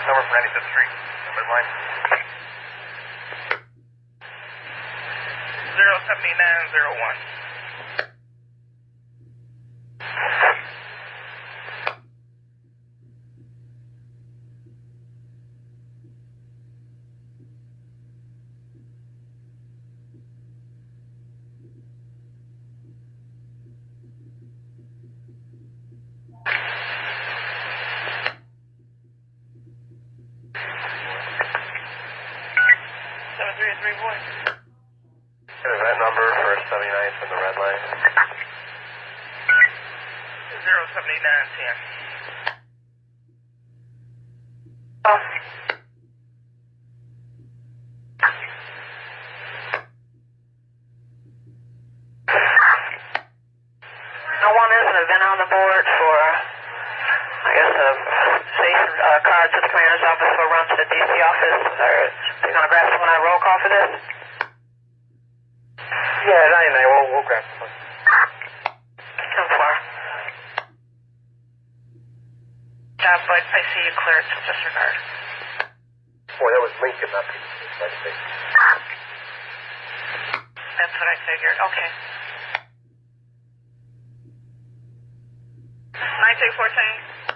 Number for 95th Street, midline. 07901. Is that number for 79th in the red line? 07910. No one is an event on the board for, I guess, a station card to the commander office for a run to the DC office. Are you going to grab someone on roll call for this? Yeah, 99. We'll grab some. 10-4. Job, but I see you cleared, so disregard. Boy, that was Lincoln, not Peterson. That's what I figured. Okay. 9614.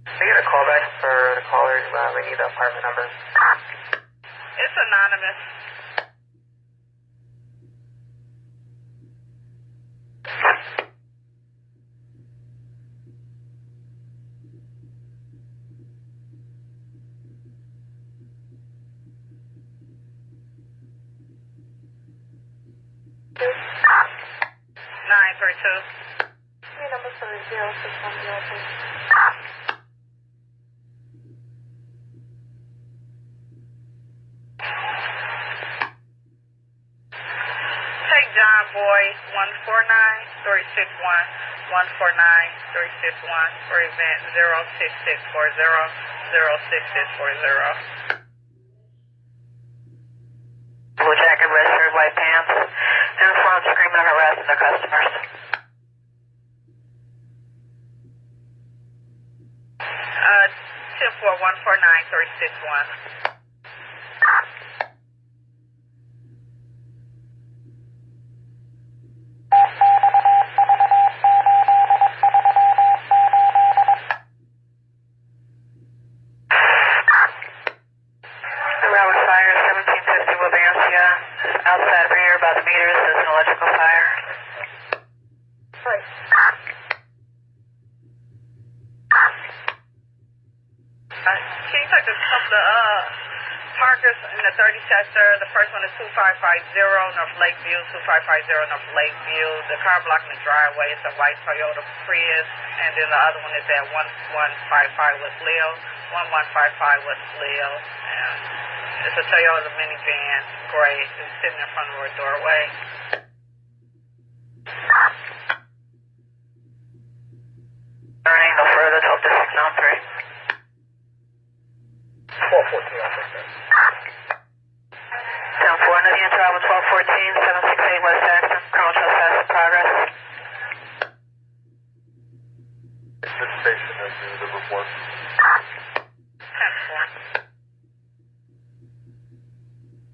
Can I get a call back for the caller? We need the apartment number. It's anonymous. Your number for 0610, please. Take John Boy 149361 149361 for event 06640 06640. Blue jacket, red shirt, white pants, and front screaming and harassing the customers. Tip for 149361. Robert Fire, 1750 Wilbansia, outside rear by the meters, there's an electrical fire. Right. Can you take a couple of markers in the 30 sector? The first one is 2550 North Lakeview, 2550 North Lakeview. The car blocking the driveway is a white Toyota Prius, and then the other one is at 1155 West Leo, 1155 West Leo. And it's a Toyota minivan, gray. It's sitting in front of our doorway. Turning no further till District 93. 1214, I'll take that. 10-4, Nadia Travel 1214, 768 West Jackson, criminal trespass in progress. This station is due the report. 10-4.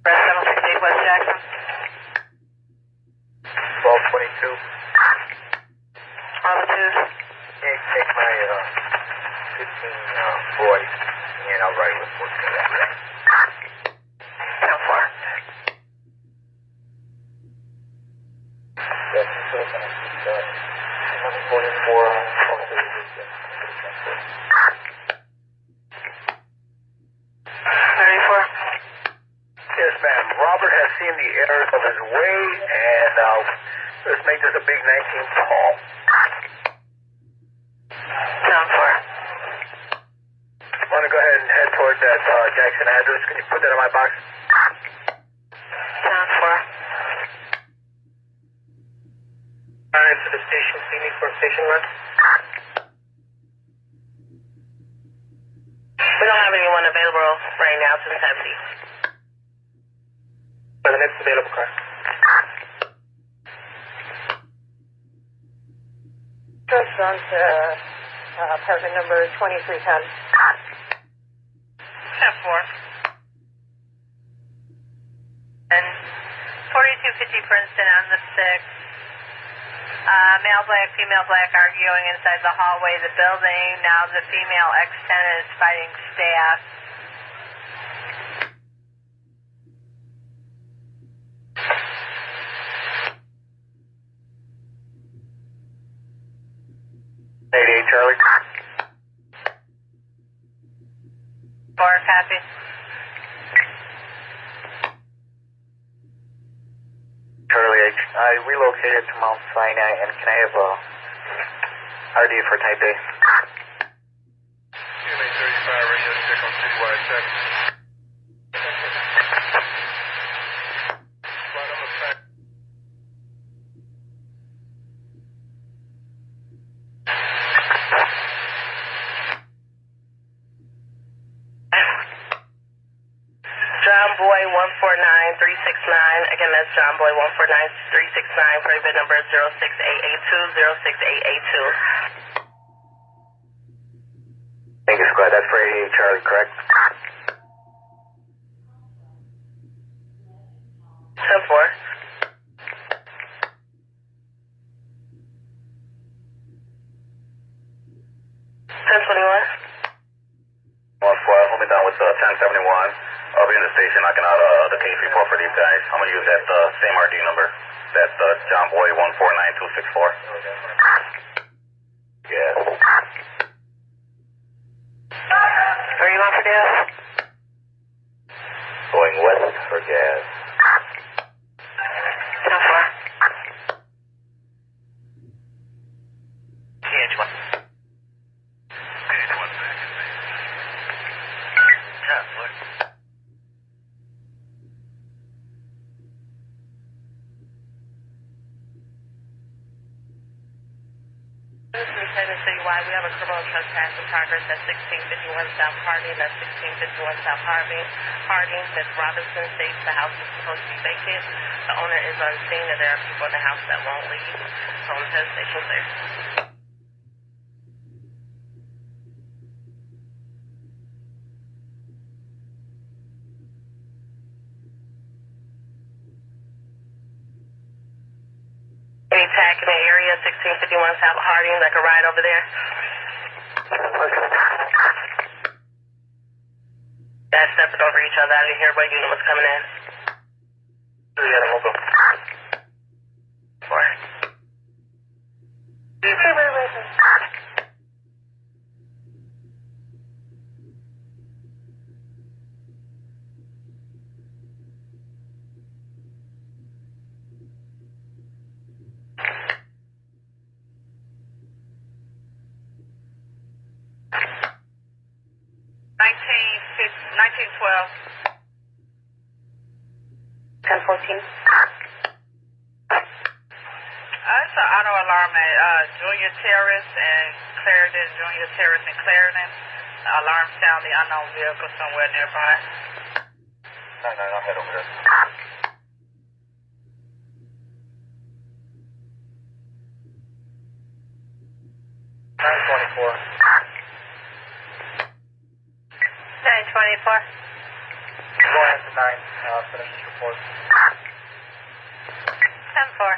Red 768 West Jackson. 1222. All the twos. Take my 15 boys, and I'll write a report to that. 10-4. That's so fast. It's 34. Yes, ma'am. Robert has seen the errors of his way, and let's make this a big 19 call. 10-4. I'm going to go ahead and head towards that Jackson address. Can you put that in my box? 10-4. To the station, see me for station run. We don't have anyone available right now to the empty. For the next available car. Just on to apartment number 2310. 10-4. And 4250 Princeton on the 6th. Male black, female black arguing inside the hallway of the building. Now the female ex-tenant is fighting staff. Charlie. 4, copy. Charlie, I relocated to Mount Sinai, and can I have a RD for Type A? CMA 35, radio check on citywide check. Right on the track. John Boy 149369. Again, that's John Boy 149369 for event number 06882 06882. Thank you, Squad. That's for 88 Charlie, correct? 10-4. 1021. 112, hold me down with 1071. I'll be in the station knocking out the case report for these guys. I'm going to use that same RD number. That's John Boy 149-264. Yes. Where are you on for gas? Going west for gas. 10-4. CH1. CH1 back in base. 10, look. Lieutenant Citywide, we have a criminal trespass in progress at 1651 South Harding. That's 1651 South Harding. Miss Robinson states the house is supposed to be vacant. The owner is on scene and there are people in the house that won't leave. Home test station clear. Any tag in the area, 1651 South Harding, like a ride over there? Guys stepping over each other. I didn't hear what unit was coming in. Yeah, we'll go. 4. 1912. 1014. It's an auto alarm at Junior Terrace and Clarendon, Junior Terrace and Clarendon. Alarm sound the unknown vehicle somewhere nearby. 9-9, I'll head over there. $924. 924. Go ahead to 9, finish this report. 10-4.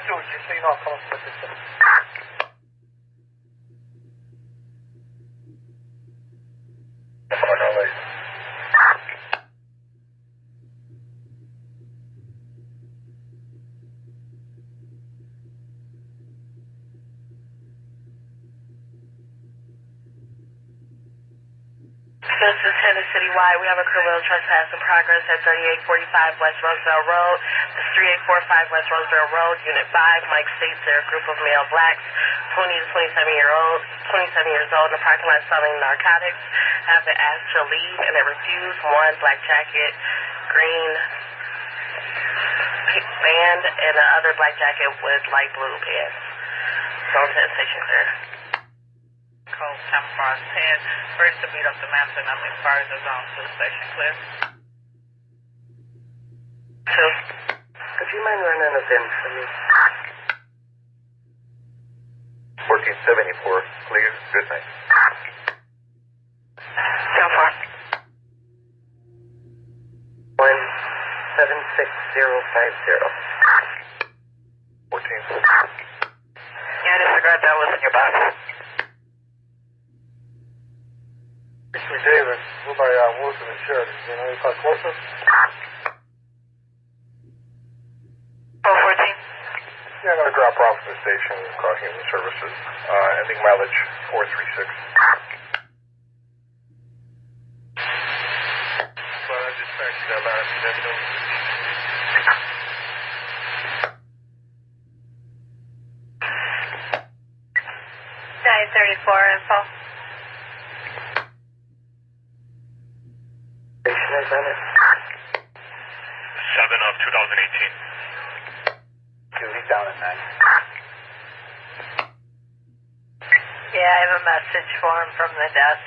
Just so you know, I'm coming from the distance. This is Tennessee Citywide. We have a criminal trespass in progress at 3845 West Roseville Road. This is 3845 West Roseville Road, Unit 5. Mike states they're a group of male blacks, 20 to 27 years old, in the parking lot selling narcotics. Have been asked to leave and they refuse. One black jacket, green band, and the other black jacket with light blue pants. Zone 10 station clear. code camouflage 10. Bridge to meet up the maps and nothing fires the zone 2 station clear. 2. Could you mind running us in for me? 1474, clear, good night. 10-4. 176050. 14. Yeah, disregard that was in your box. Actually, David, we're by Wilson and Sheridan. You know, any closer? 414. Yeah, I'm going to drop off at the station, crossing human services, ending mileage 436. But I just faxed you that last schedule. 934 info. Station is on it. 7 of 2018. He's down at 9. Yeah, I have a message for him from the desk.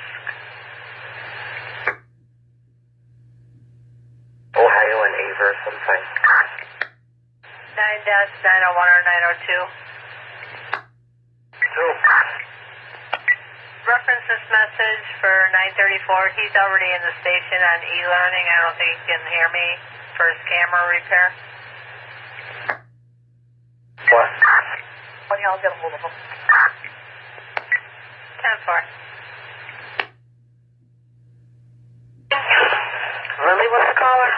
Ohio and Aver sometime. 9-901 or 902. 2. Reference this message for 934. He's already in the station on e-learning. I don't think he can hear me for his camera repair. What? When y'all get a hold of him. 10-4. Lily, what's the caller?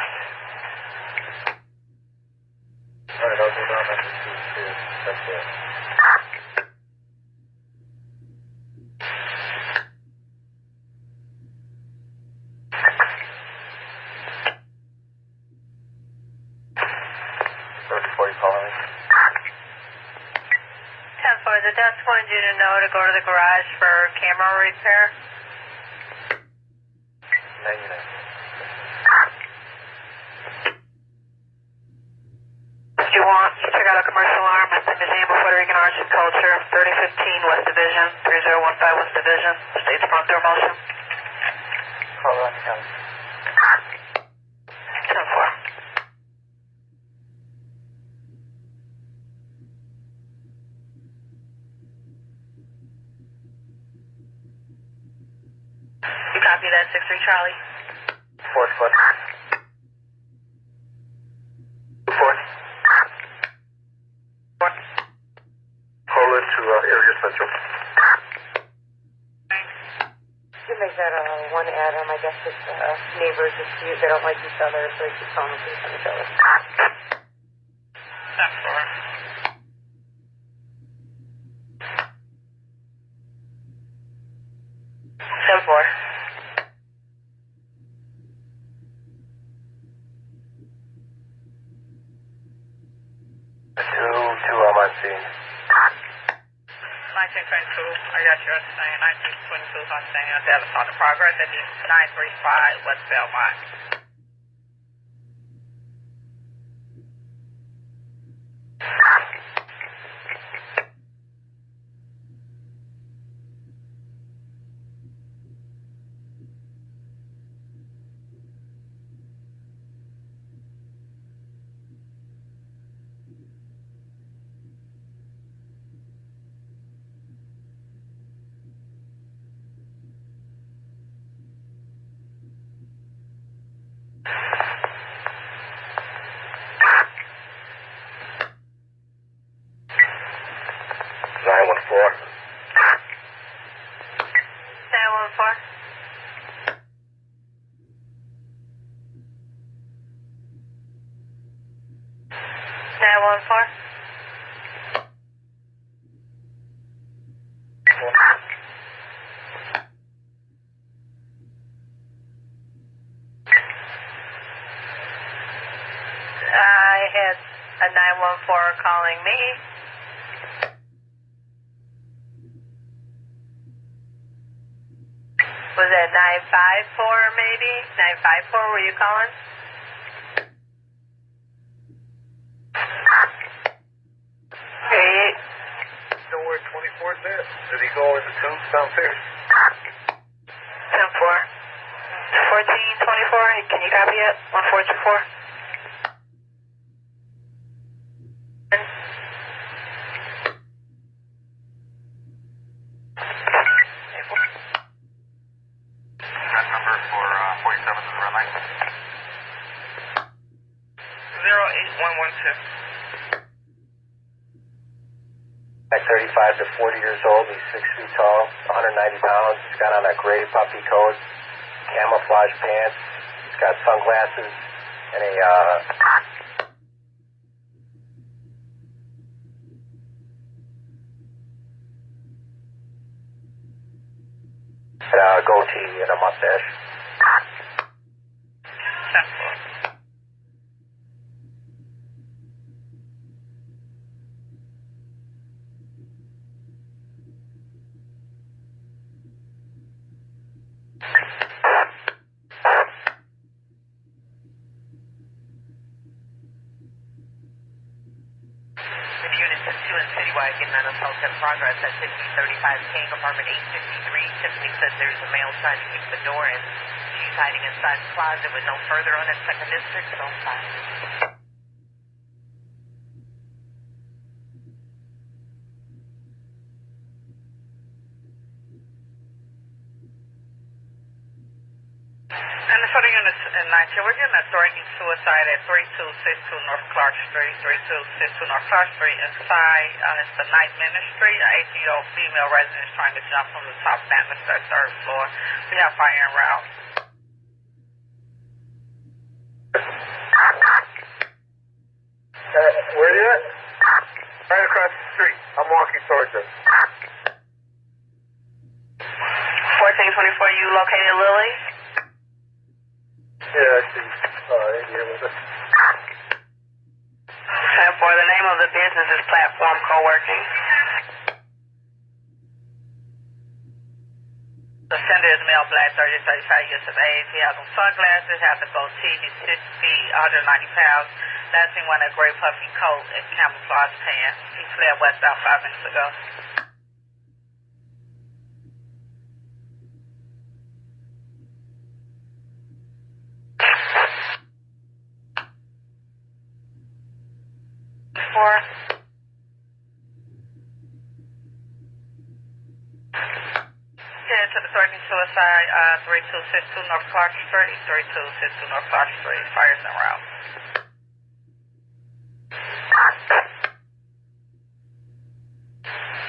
All right, I'll go down there to see if that's it. Before you calling me? 10-4. The desk wanted you to know to go to the garage for camera repair. 99. If you want, you check out a commercial arm at the Museum of Puerto Rican Arts and Culture, 3015 West Division, 3015 West Division, States Frontier Motion. Call on him. 10-4. You copy that, 6-3 Charlie? 4 foot. 4. Call it to area central. You make that one Adam. I guess it's neighbors dispute. They don't like each other, so they keep calling police on each other. 10-4. 10-4. Two on my scene. 1922, I got your understanding. 1922, understanding. Dallas on the progress at 935 West Belmont. I had a 914 calling me. Was that 954 maybe? 954, were you calling? Nowhere 24. Where's that? Did he go in the tubes downstairs? 10-4. 1424, can you copy it? 1424. That number for 47 is the red line. 08112. At 35 to 40 years old, he's 6 feet tall, 190 pounds. He's got on a gray puffy coat, camouflage pants. He's got sunglasses and a goatee and a mustache. 10-4. Unit 2 and Citywide getting on a Southside progress at 5035 King, apartment 853. Tiffany says there's a male trying to kick the door in. She's hiding inside the closet with no further on in second district, so fine. And the photo units in 19, we're getting a threatening suicide at 3262 North Clark Street, 3262 North Clark Street. Inside, it's the Night Ministry. An 18-year-old female resident is trying to jump from the top banister, third floor. We have fire en route. Where are you at? Right across the street. I'm walking towards it. 1424, you located Lily? Yeah, I see. Here with us. 10-4, the name of the business is Platform Co-working. The sender is male, black, 30 to 35 years of age. He has on sunglasses, has a goatee. He's 6 feet, 190 pounds. Last seen wearing a gray puffy coat and camouflage pants. He fled west out 5 minutes ago. Head to the threatening suicide, 3262 North Clark Street, 3262 North Clark Street. Fires en route.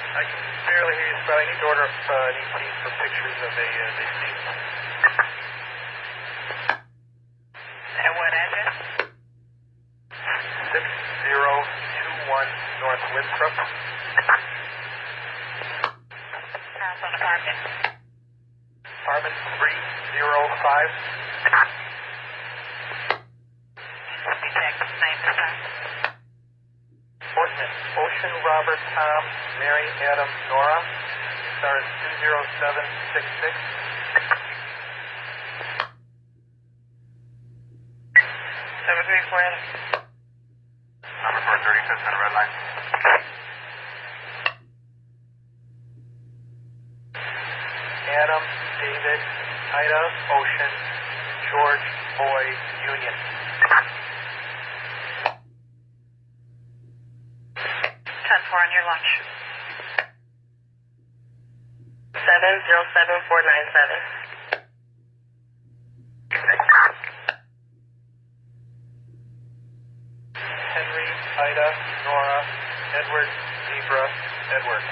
I can barely hear you, but I need to order an ET for pictures of a deceased. At what address? 6021 North Winthrop. House on apartment. Apartment 305. Detective's name is that. Appointment Ocean Robert Tom Mary Adam Nora. Stars 20766. 734. Number for 35th and red line. Adam David Ida Ocean George Boy Union. 10-4 on your lunch. 707497. Henry Ida Nora Edward Zebra Edward.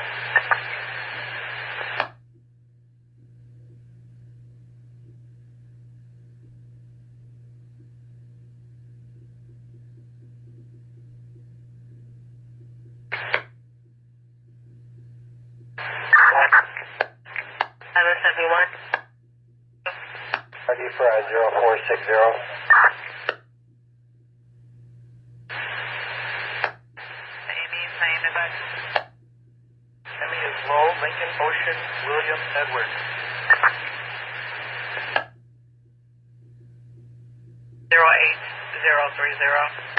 Ready for 0460. Amy's name is that. Emmy is Low Lincoln Ocean William Edward. 08030.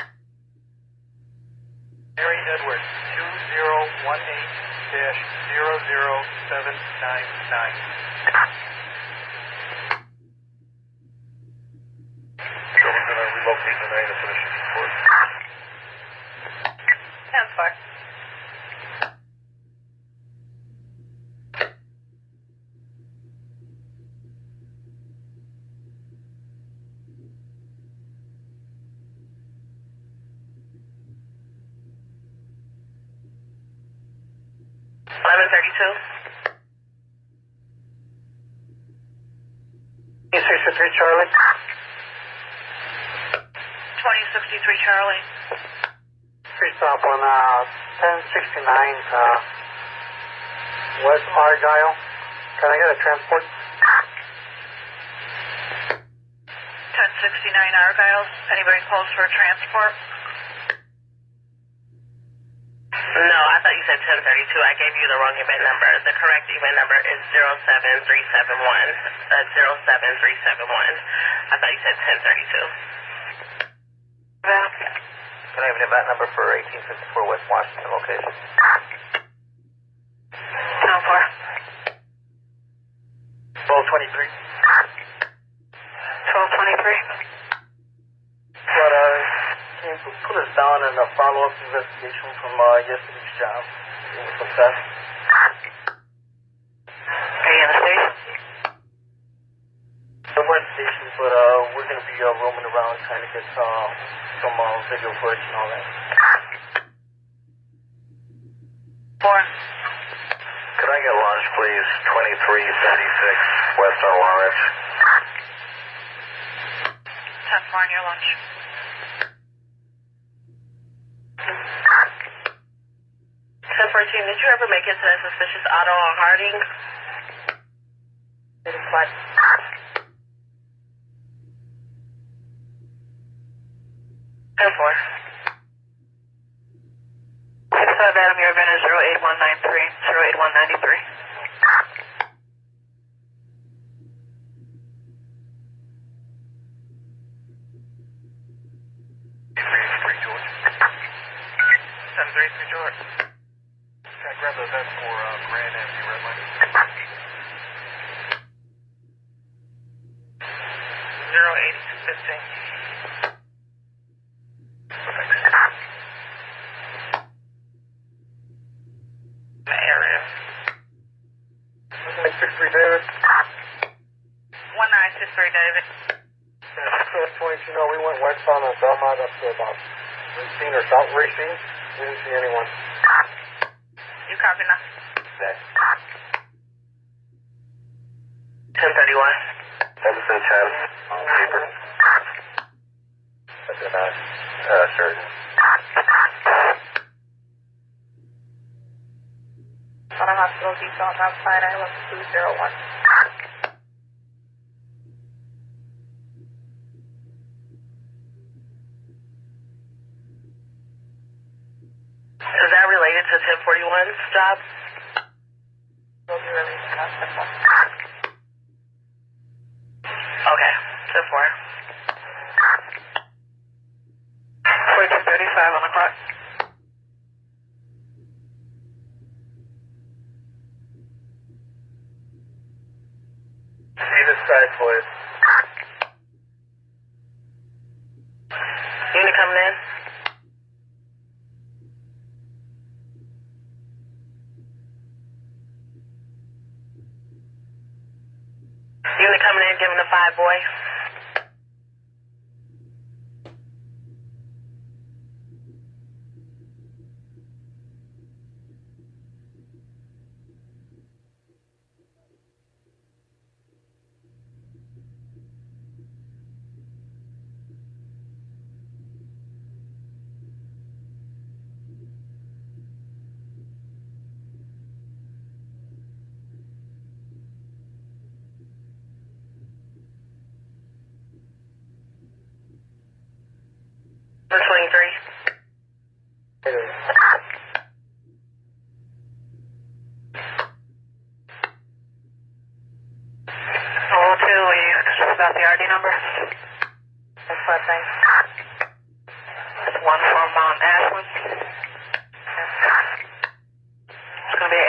Mary Edward 2018 So we're going to relocate tonight and finish this report. 10-4. Charlie. 2063 Charlie. Street stop on 1069 West Argyle. Can I get a transport? 1069 Argyle. Anybody close for a transport? No, I thought you said 1032. I gave you the wrong event number. The correct event number is 07371. That's 07371. I thought you said 1032. Can I have an event number for 1854 West Washington location? 10-4. 1223. 1223. But, can you put us down in a follow-up investigation from yesterday's job? It was success. Are you in the station? We're in the station, but we're going to be roaming around trying to get some video footage and all that. 4. Could I get lunch, please? 2336 West on Lawrence. 10-4 on your lunch. 1014, did you ever make it to that suspicious auto on Harding? It is what? 10-4. 65 Adam, your event is 08193, 08193. George. Can I grab the event for Grand Avenue Red Line? 08215. The area. 1963 David. 1963 David. First point, you know, we went westbound on Belmont up to about Racine or South Racine. We didn't see anyone. You copy now? Okay. 1031. Edison 10 on paper. That's not certain. On a hospital detail on Southside, I look 201. Is that related to 1041's job? We'll be releasing us this one. Okay, 10-4. 4235 on the clock. See this side, please. Unit coming in? Unit coming in, giving the 5 boy. About the RD number? That's what thing. It's one from Ashland. It's going to be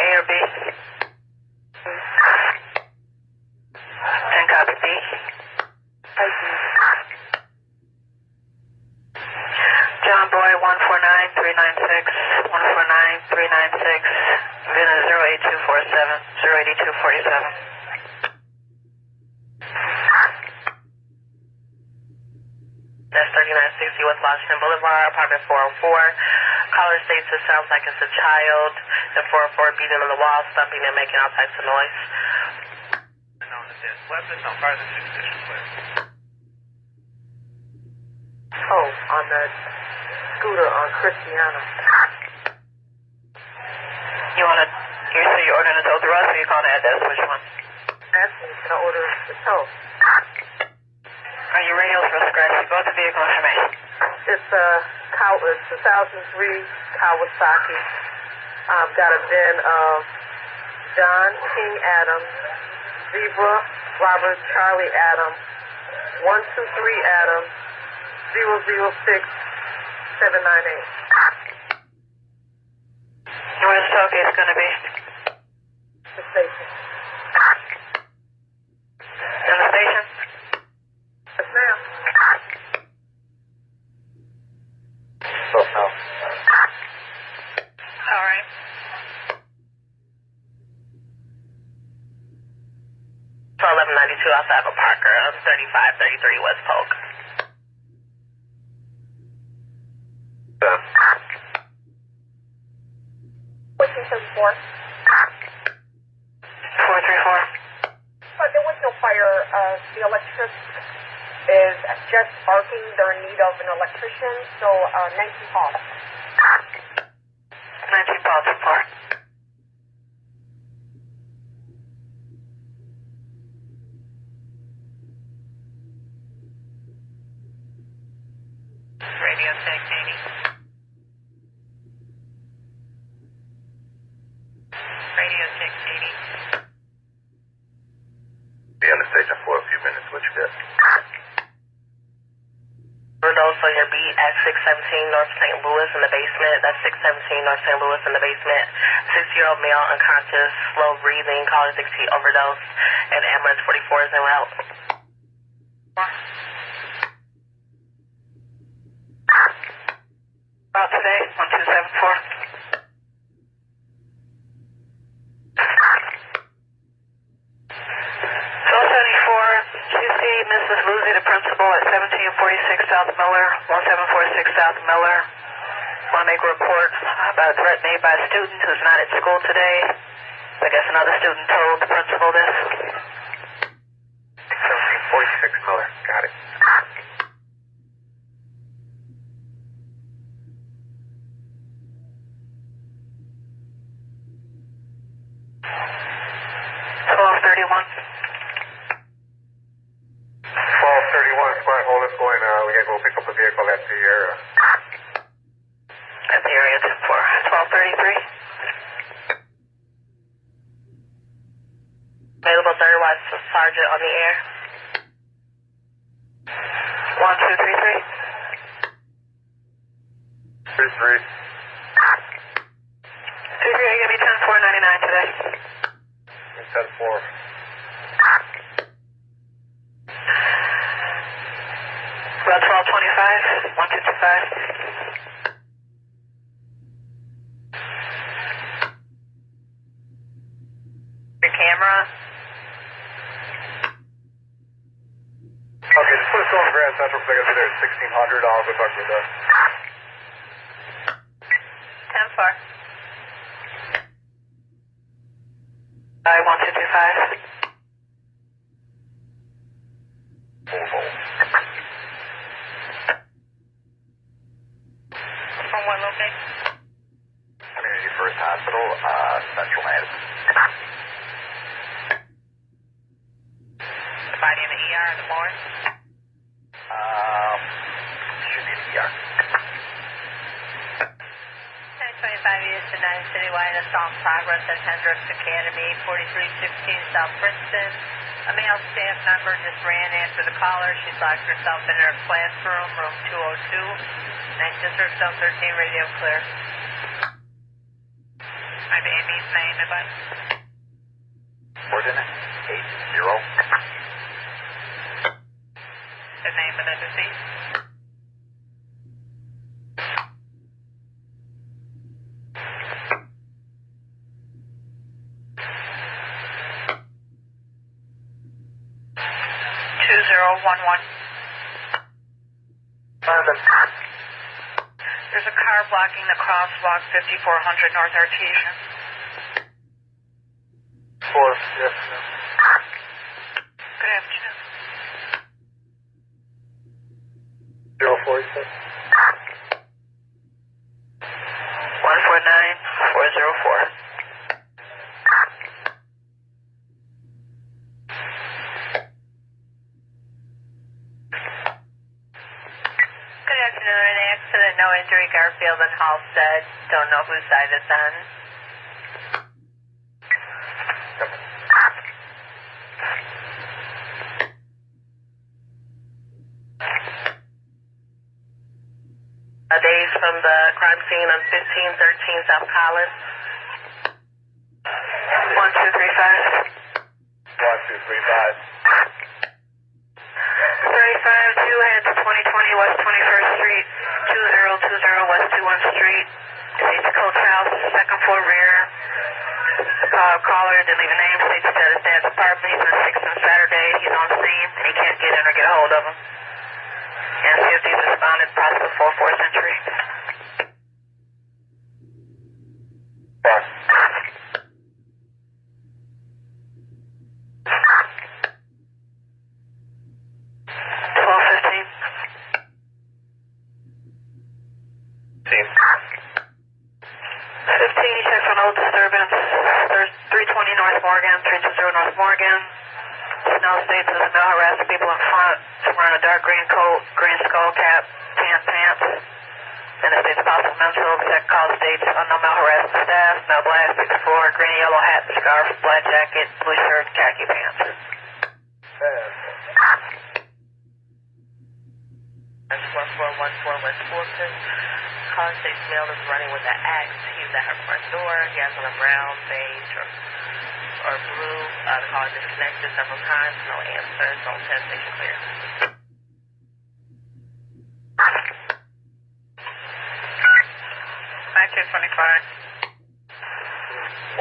8247. That's 3960 West Washington Boulevard, apartment 404. Caller states it sounds like it's a child. And 404 beating on the wall, stumping and making all types of noise. Known as this weapon on part of the 6th District Clear. Oh, on the scooter on Christiana. You say you're ordering a tow through us, or you calling the address? Which one? Asking, can I order the tow? Are you radios for scratch? Go to vehicle information. It's a 2003 Kawasaki. I've got a VIN of John King Adams, Zebra Robert Charlie Adams, 123 Adams, 006 798. Where's the tow case going to be? The station. In the station? Yes, ma'am. So, no. All right. 1192 outside of Parker, 3533 West Polk. What's in 74? 434. But there was no fire. The electric is just barking. They're in need of an electrician. So 19 calls. 19 calls report. Radio check, Katie. Radio check, Katie. Be on the station for a few minutes. What you got? Those on your beat at 617 North St. Louis in the basement. That's 617 North St. Louis in the basement. 6-year-old male unconscious, slow breathing, caller 6 feet overdose, and ambulance 44 is en route. About today, 1274. Mrs. Lucy, the principal at 1746 South Miller, 1746 South Miller. Want to make a report about a threat made by a student who's not at school today. I guess another student told the principal this. 1746 Miller. Got it. We gotta go pick up the vehicle at the area. At the area, 1233. Available third watch sergeant on the air. 1233. 33. 33, give me 10499 today. 10-4. About 1225, 1225. Your camera. Okay, just put us on Grand Central because I gotta be there at 1600. I'll go talk to the 10-4. 1225. From what location? Community First Hospital, Central Madison. The body in the ER in the morning? Should be the ER. 1025 years to 9 citywide assault progress at Hendricks Academy, 4316 South Princeton. A male staff member just ran after the caller. She's locked herself in her classroom, room 202. 9 District, Zone 13, radio clear. My baby's name, everybody. Coordinate 80. The name of the deceased. 2011. There's a car blocking the crosswalk 5400 North Artesian. 4, yes, ma'am. Good afternoon. 04, you said? 149404. Good afternoon. An accident, no injury, Garfield and Halstead. Don't know whose side it's on. Days from the crime scene on 1513 South Collins. 1235. 1235. 35-2 head to 2020 West 21st Street, 2020 West 21 Street. States Coach House, second floor rear. Caller didn't leave a name, states at his dad's apartment. He's been 6 on Saturday. He's on scene, and he can't get in or get a hold of him. And CFD's responded, possible 4/4 century. Boss. 1215. Team. 15, he checks on old disturbance. There's 320 North Morgan, 320 North Morgan. Snow states as a male harassing people in front, wearing a dark green coat, green skull cap, tan pants. And it states possible mental, exec call states unknown male harassing staff, male black, 6'4", green yellow hat and scarf, black jacket, blue shirt, khaki pants. 1414 West Fulton. Caller states male is running with an axe. He's at her front door. He has on a brown, beige, or blue. The caller disconnected several times. No answer. Zone 10 station clear. 1925.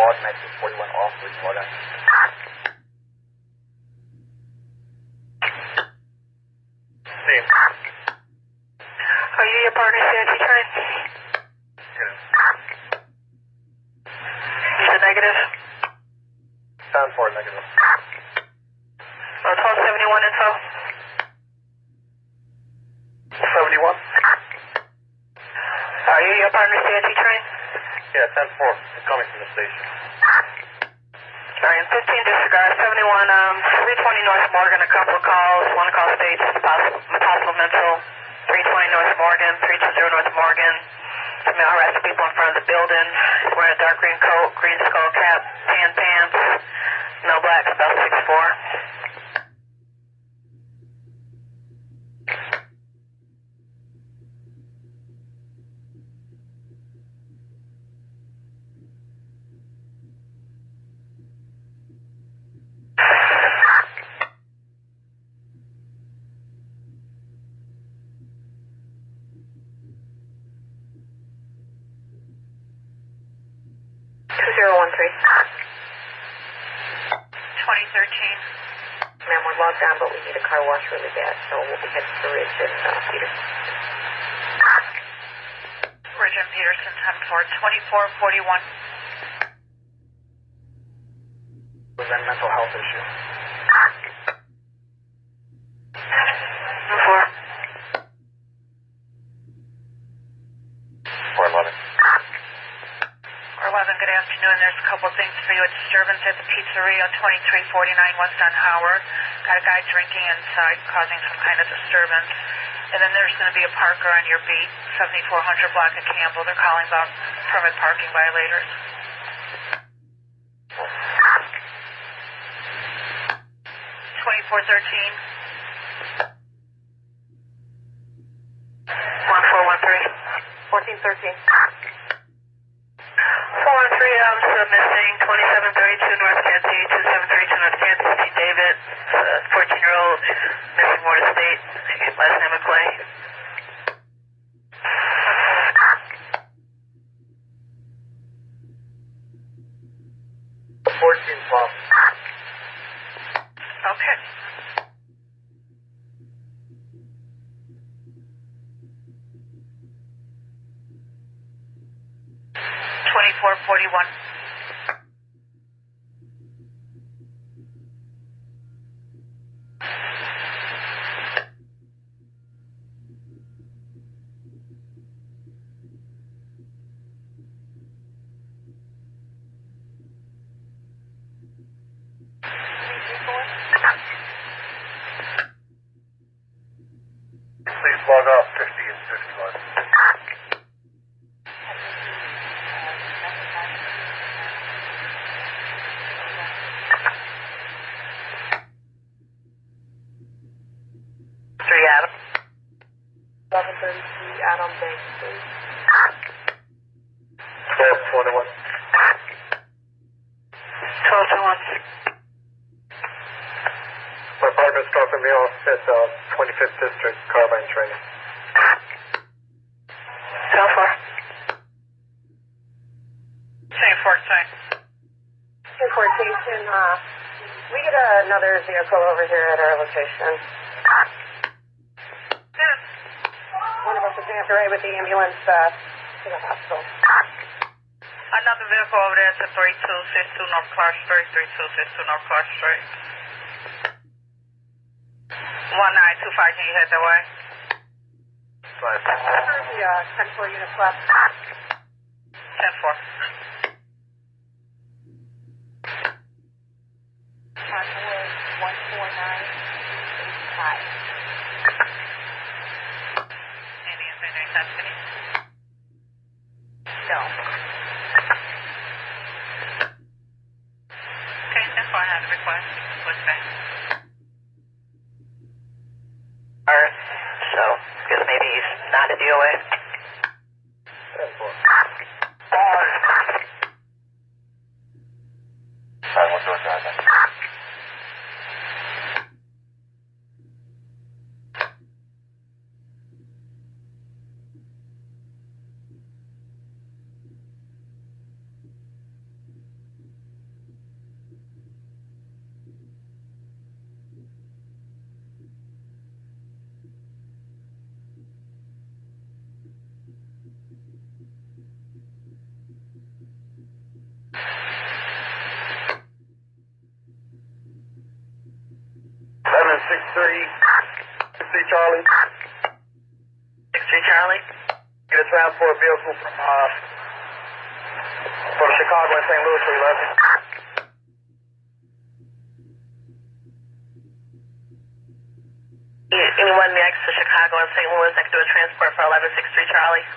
Ward 1941 off with Ward. Team. Are you your partner, CIT train? Yeah. Is it negative? 10-4 negative. 1271 info. 71? Are you your partner, CIT train? Yeah, 10-4. It's coming from the station. Sorry, 15 disregard, 71, 320 North Morgan, a couple of calls, one call states, possible mental, 320 North Morgan, 320 North Morgan, some male harassing people in front of the building, he's wearing a dark green coat, green skull cap, tan pants, no black, about 6'4". Ma'am, we're logged on, but we need a car wash really bad, so we'll be heading to Ridge and Peterson. Ridge and Peterson, 10-4, 2441. Was that mental health issue? 411. 411, good afternoon. There's a couple things for you. A disturbance at the pizzeria, 2349 West on Howard. Got a guy drinking inside, causing some kind of disturbance. And then there's going to be a parker on your beat, 7400 block of Campbell. They're calling about permit parking violators. 2413. 1413. 1413. 413, missing, 2732 North Kansas, 2732 North Kansas, C. David, 14-year-old, missing Ward Estate, last name McClay. 14-12. Okay. 1041. Please log off 50 and 51. Adam. 1133 Adam Bank Street. 1221. 1221. My partner's dropping me off at 25th District Carbine Training. 10-4. Same for same. Importation, we get another vehicle over here at our location. One of us is going to have to ride with the ambulance to the hospital. Another vehicle over there to 3262 North Clark Street, 3262 North Clark Street. 1925, can you head that way? 10-4 units left. 10-4. Cottonwood 14985. Any custody? No. Okay, 10-4, I have the request. What's that? Alright, so, guess maybe he's not a DOA. 10-4. Sorry, what's your driver? Charlie. 63 Charlie. Get a transport vehicle from Chicago and St. Louis for 11. Anyone next to Chicago and St. Louis that can do a transport for 1163 Charlie?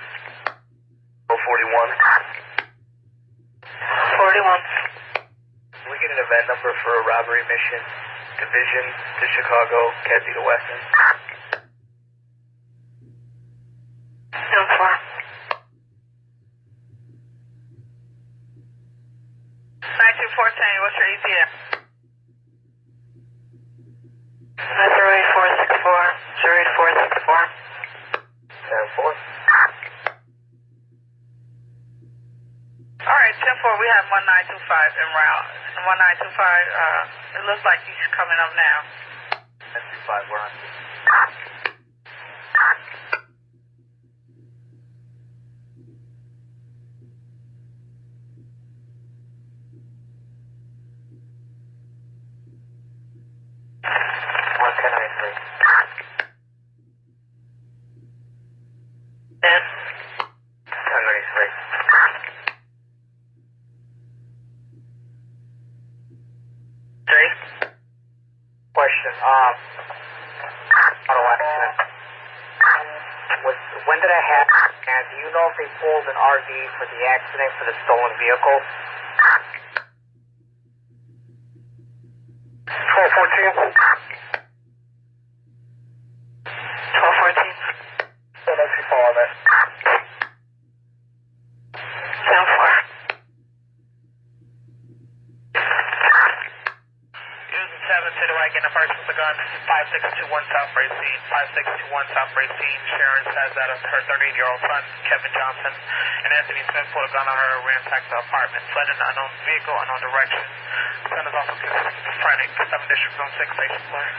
41. 41. We get an event number for a robbery mission. Division to Chicago, Kathy to Weston. 10-4. 9214, what's your ETA? 08464. 08464. 10-4. Alright, 10-4, we have 1925 en route. 1925, it looks like he's coming up now. 10-5, we're on. Question, auto accident. When did it happen? And do you know if they pulled an RV for the accident for the stolen vehicle? 1214. 1214. So let's see follow that. 10-4. To the right, getting a person with a gun. 5621 South Ray Scene. 5621 South Ray Scene. Sharon says that her 38-year-old son, Kevin Johnson, and Anthony Smith pulled a gun on her and ransacked the apartment. Fled in an unknown vehicle, unknown direction. Son is also considered schizophrenic. 7 District Zone 6 station clear.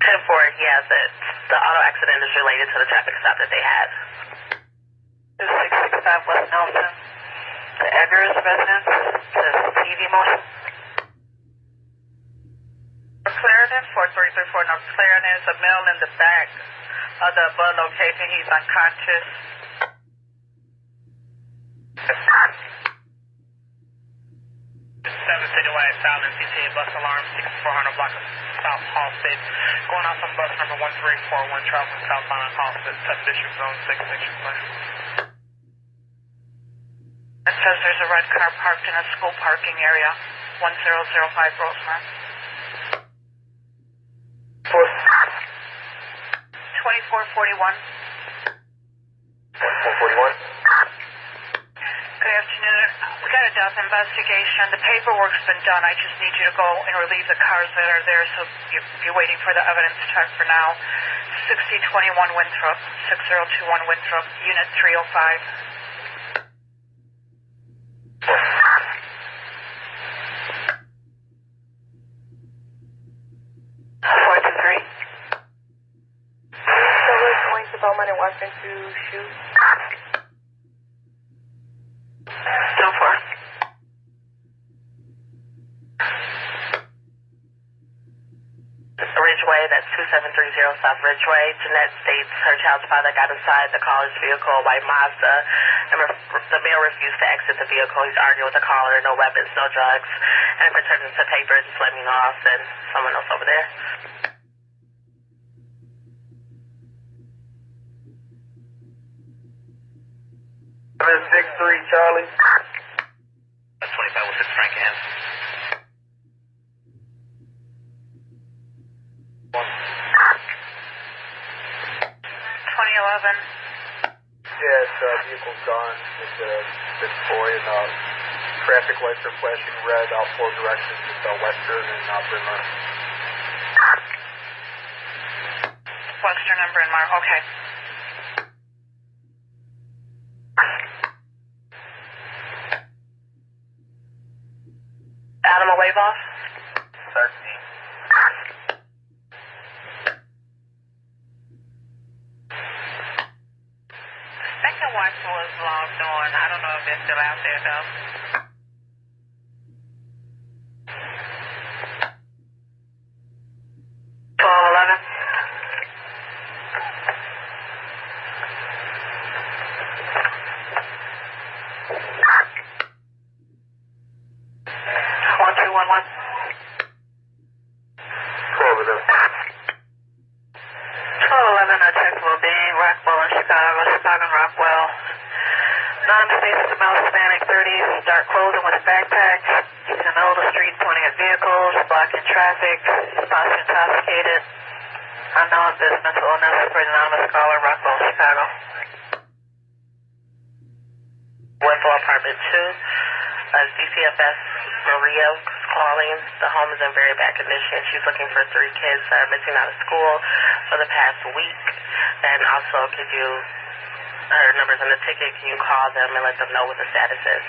10-4, yeah, the auto accident is related to the traffic stop that they had. It's 6 West Nelson. The Eggers residence. The TV motion. Clarendon, 4334 North Clarendon. There's a male in the back of the above location. He's unconscious. Seven citywide silent CTA bus alarm 6400 block of South Halsted. Going off on bus number 1341 traveling southbound on Halsted, subdistrict zone 6 section plan. It says there's a red car parked in a school parking area. 1005 Rosemont. 2441. 441. Good afternoon. We got a death investigation. The paperwork's been done. I just need you to go and relieve the cars that are there, so you're waiting for the evidence check for now. 6021 Winthrop, 6021 Winthrop, Unit 305. Going to Belmont and Western to shoot. So far. Ridgeway, that's 2730 South Ridgeway. Jeanette states her child's father got inside the caller's vehicle, a white Mazda, and the male refused to exit the vehicle. He's arguing with the caller, no weapons, no drugs. And if it turns into paper, just let me know. I'll send someone else over there. Six three Charlie. 2506 Frankenham. 2011. Yes, vehicle's gone with this boy, and traffic lights are flashing red out four directions with Western and Bryn Mawr. Western and Bryn Mawr, okay. Adam, a wave off? 13. Second watch was logged on. I don't know if they're still out there though. Hispanic, 30s, dark clothing with a backpack. He's in the middle of the street pointing at vehicles, blocking traffic. Spots intoxicated. Unknown business, mental illness for an anonymous caller, Rockwell, Chicago. Westlaw Apartment 2. DCFS Maria calling. The home is in very bad condition. She's looking for 3 kids that are missing out of school for the past week. And also, could you, her number's on the ticket, can you call them and let them know what the status is?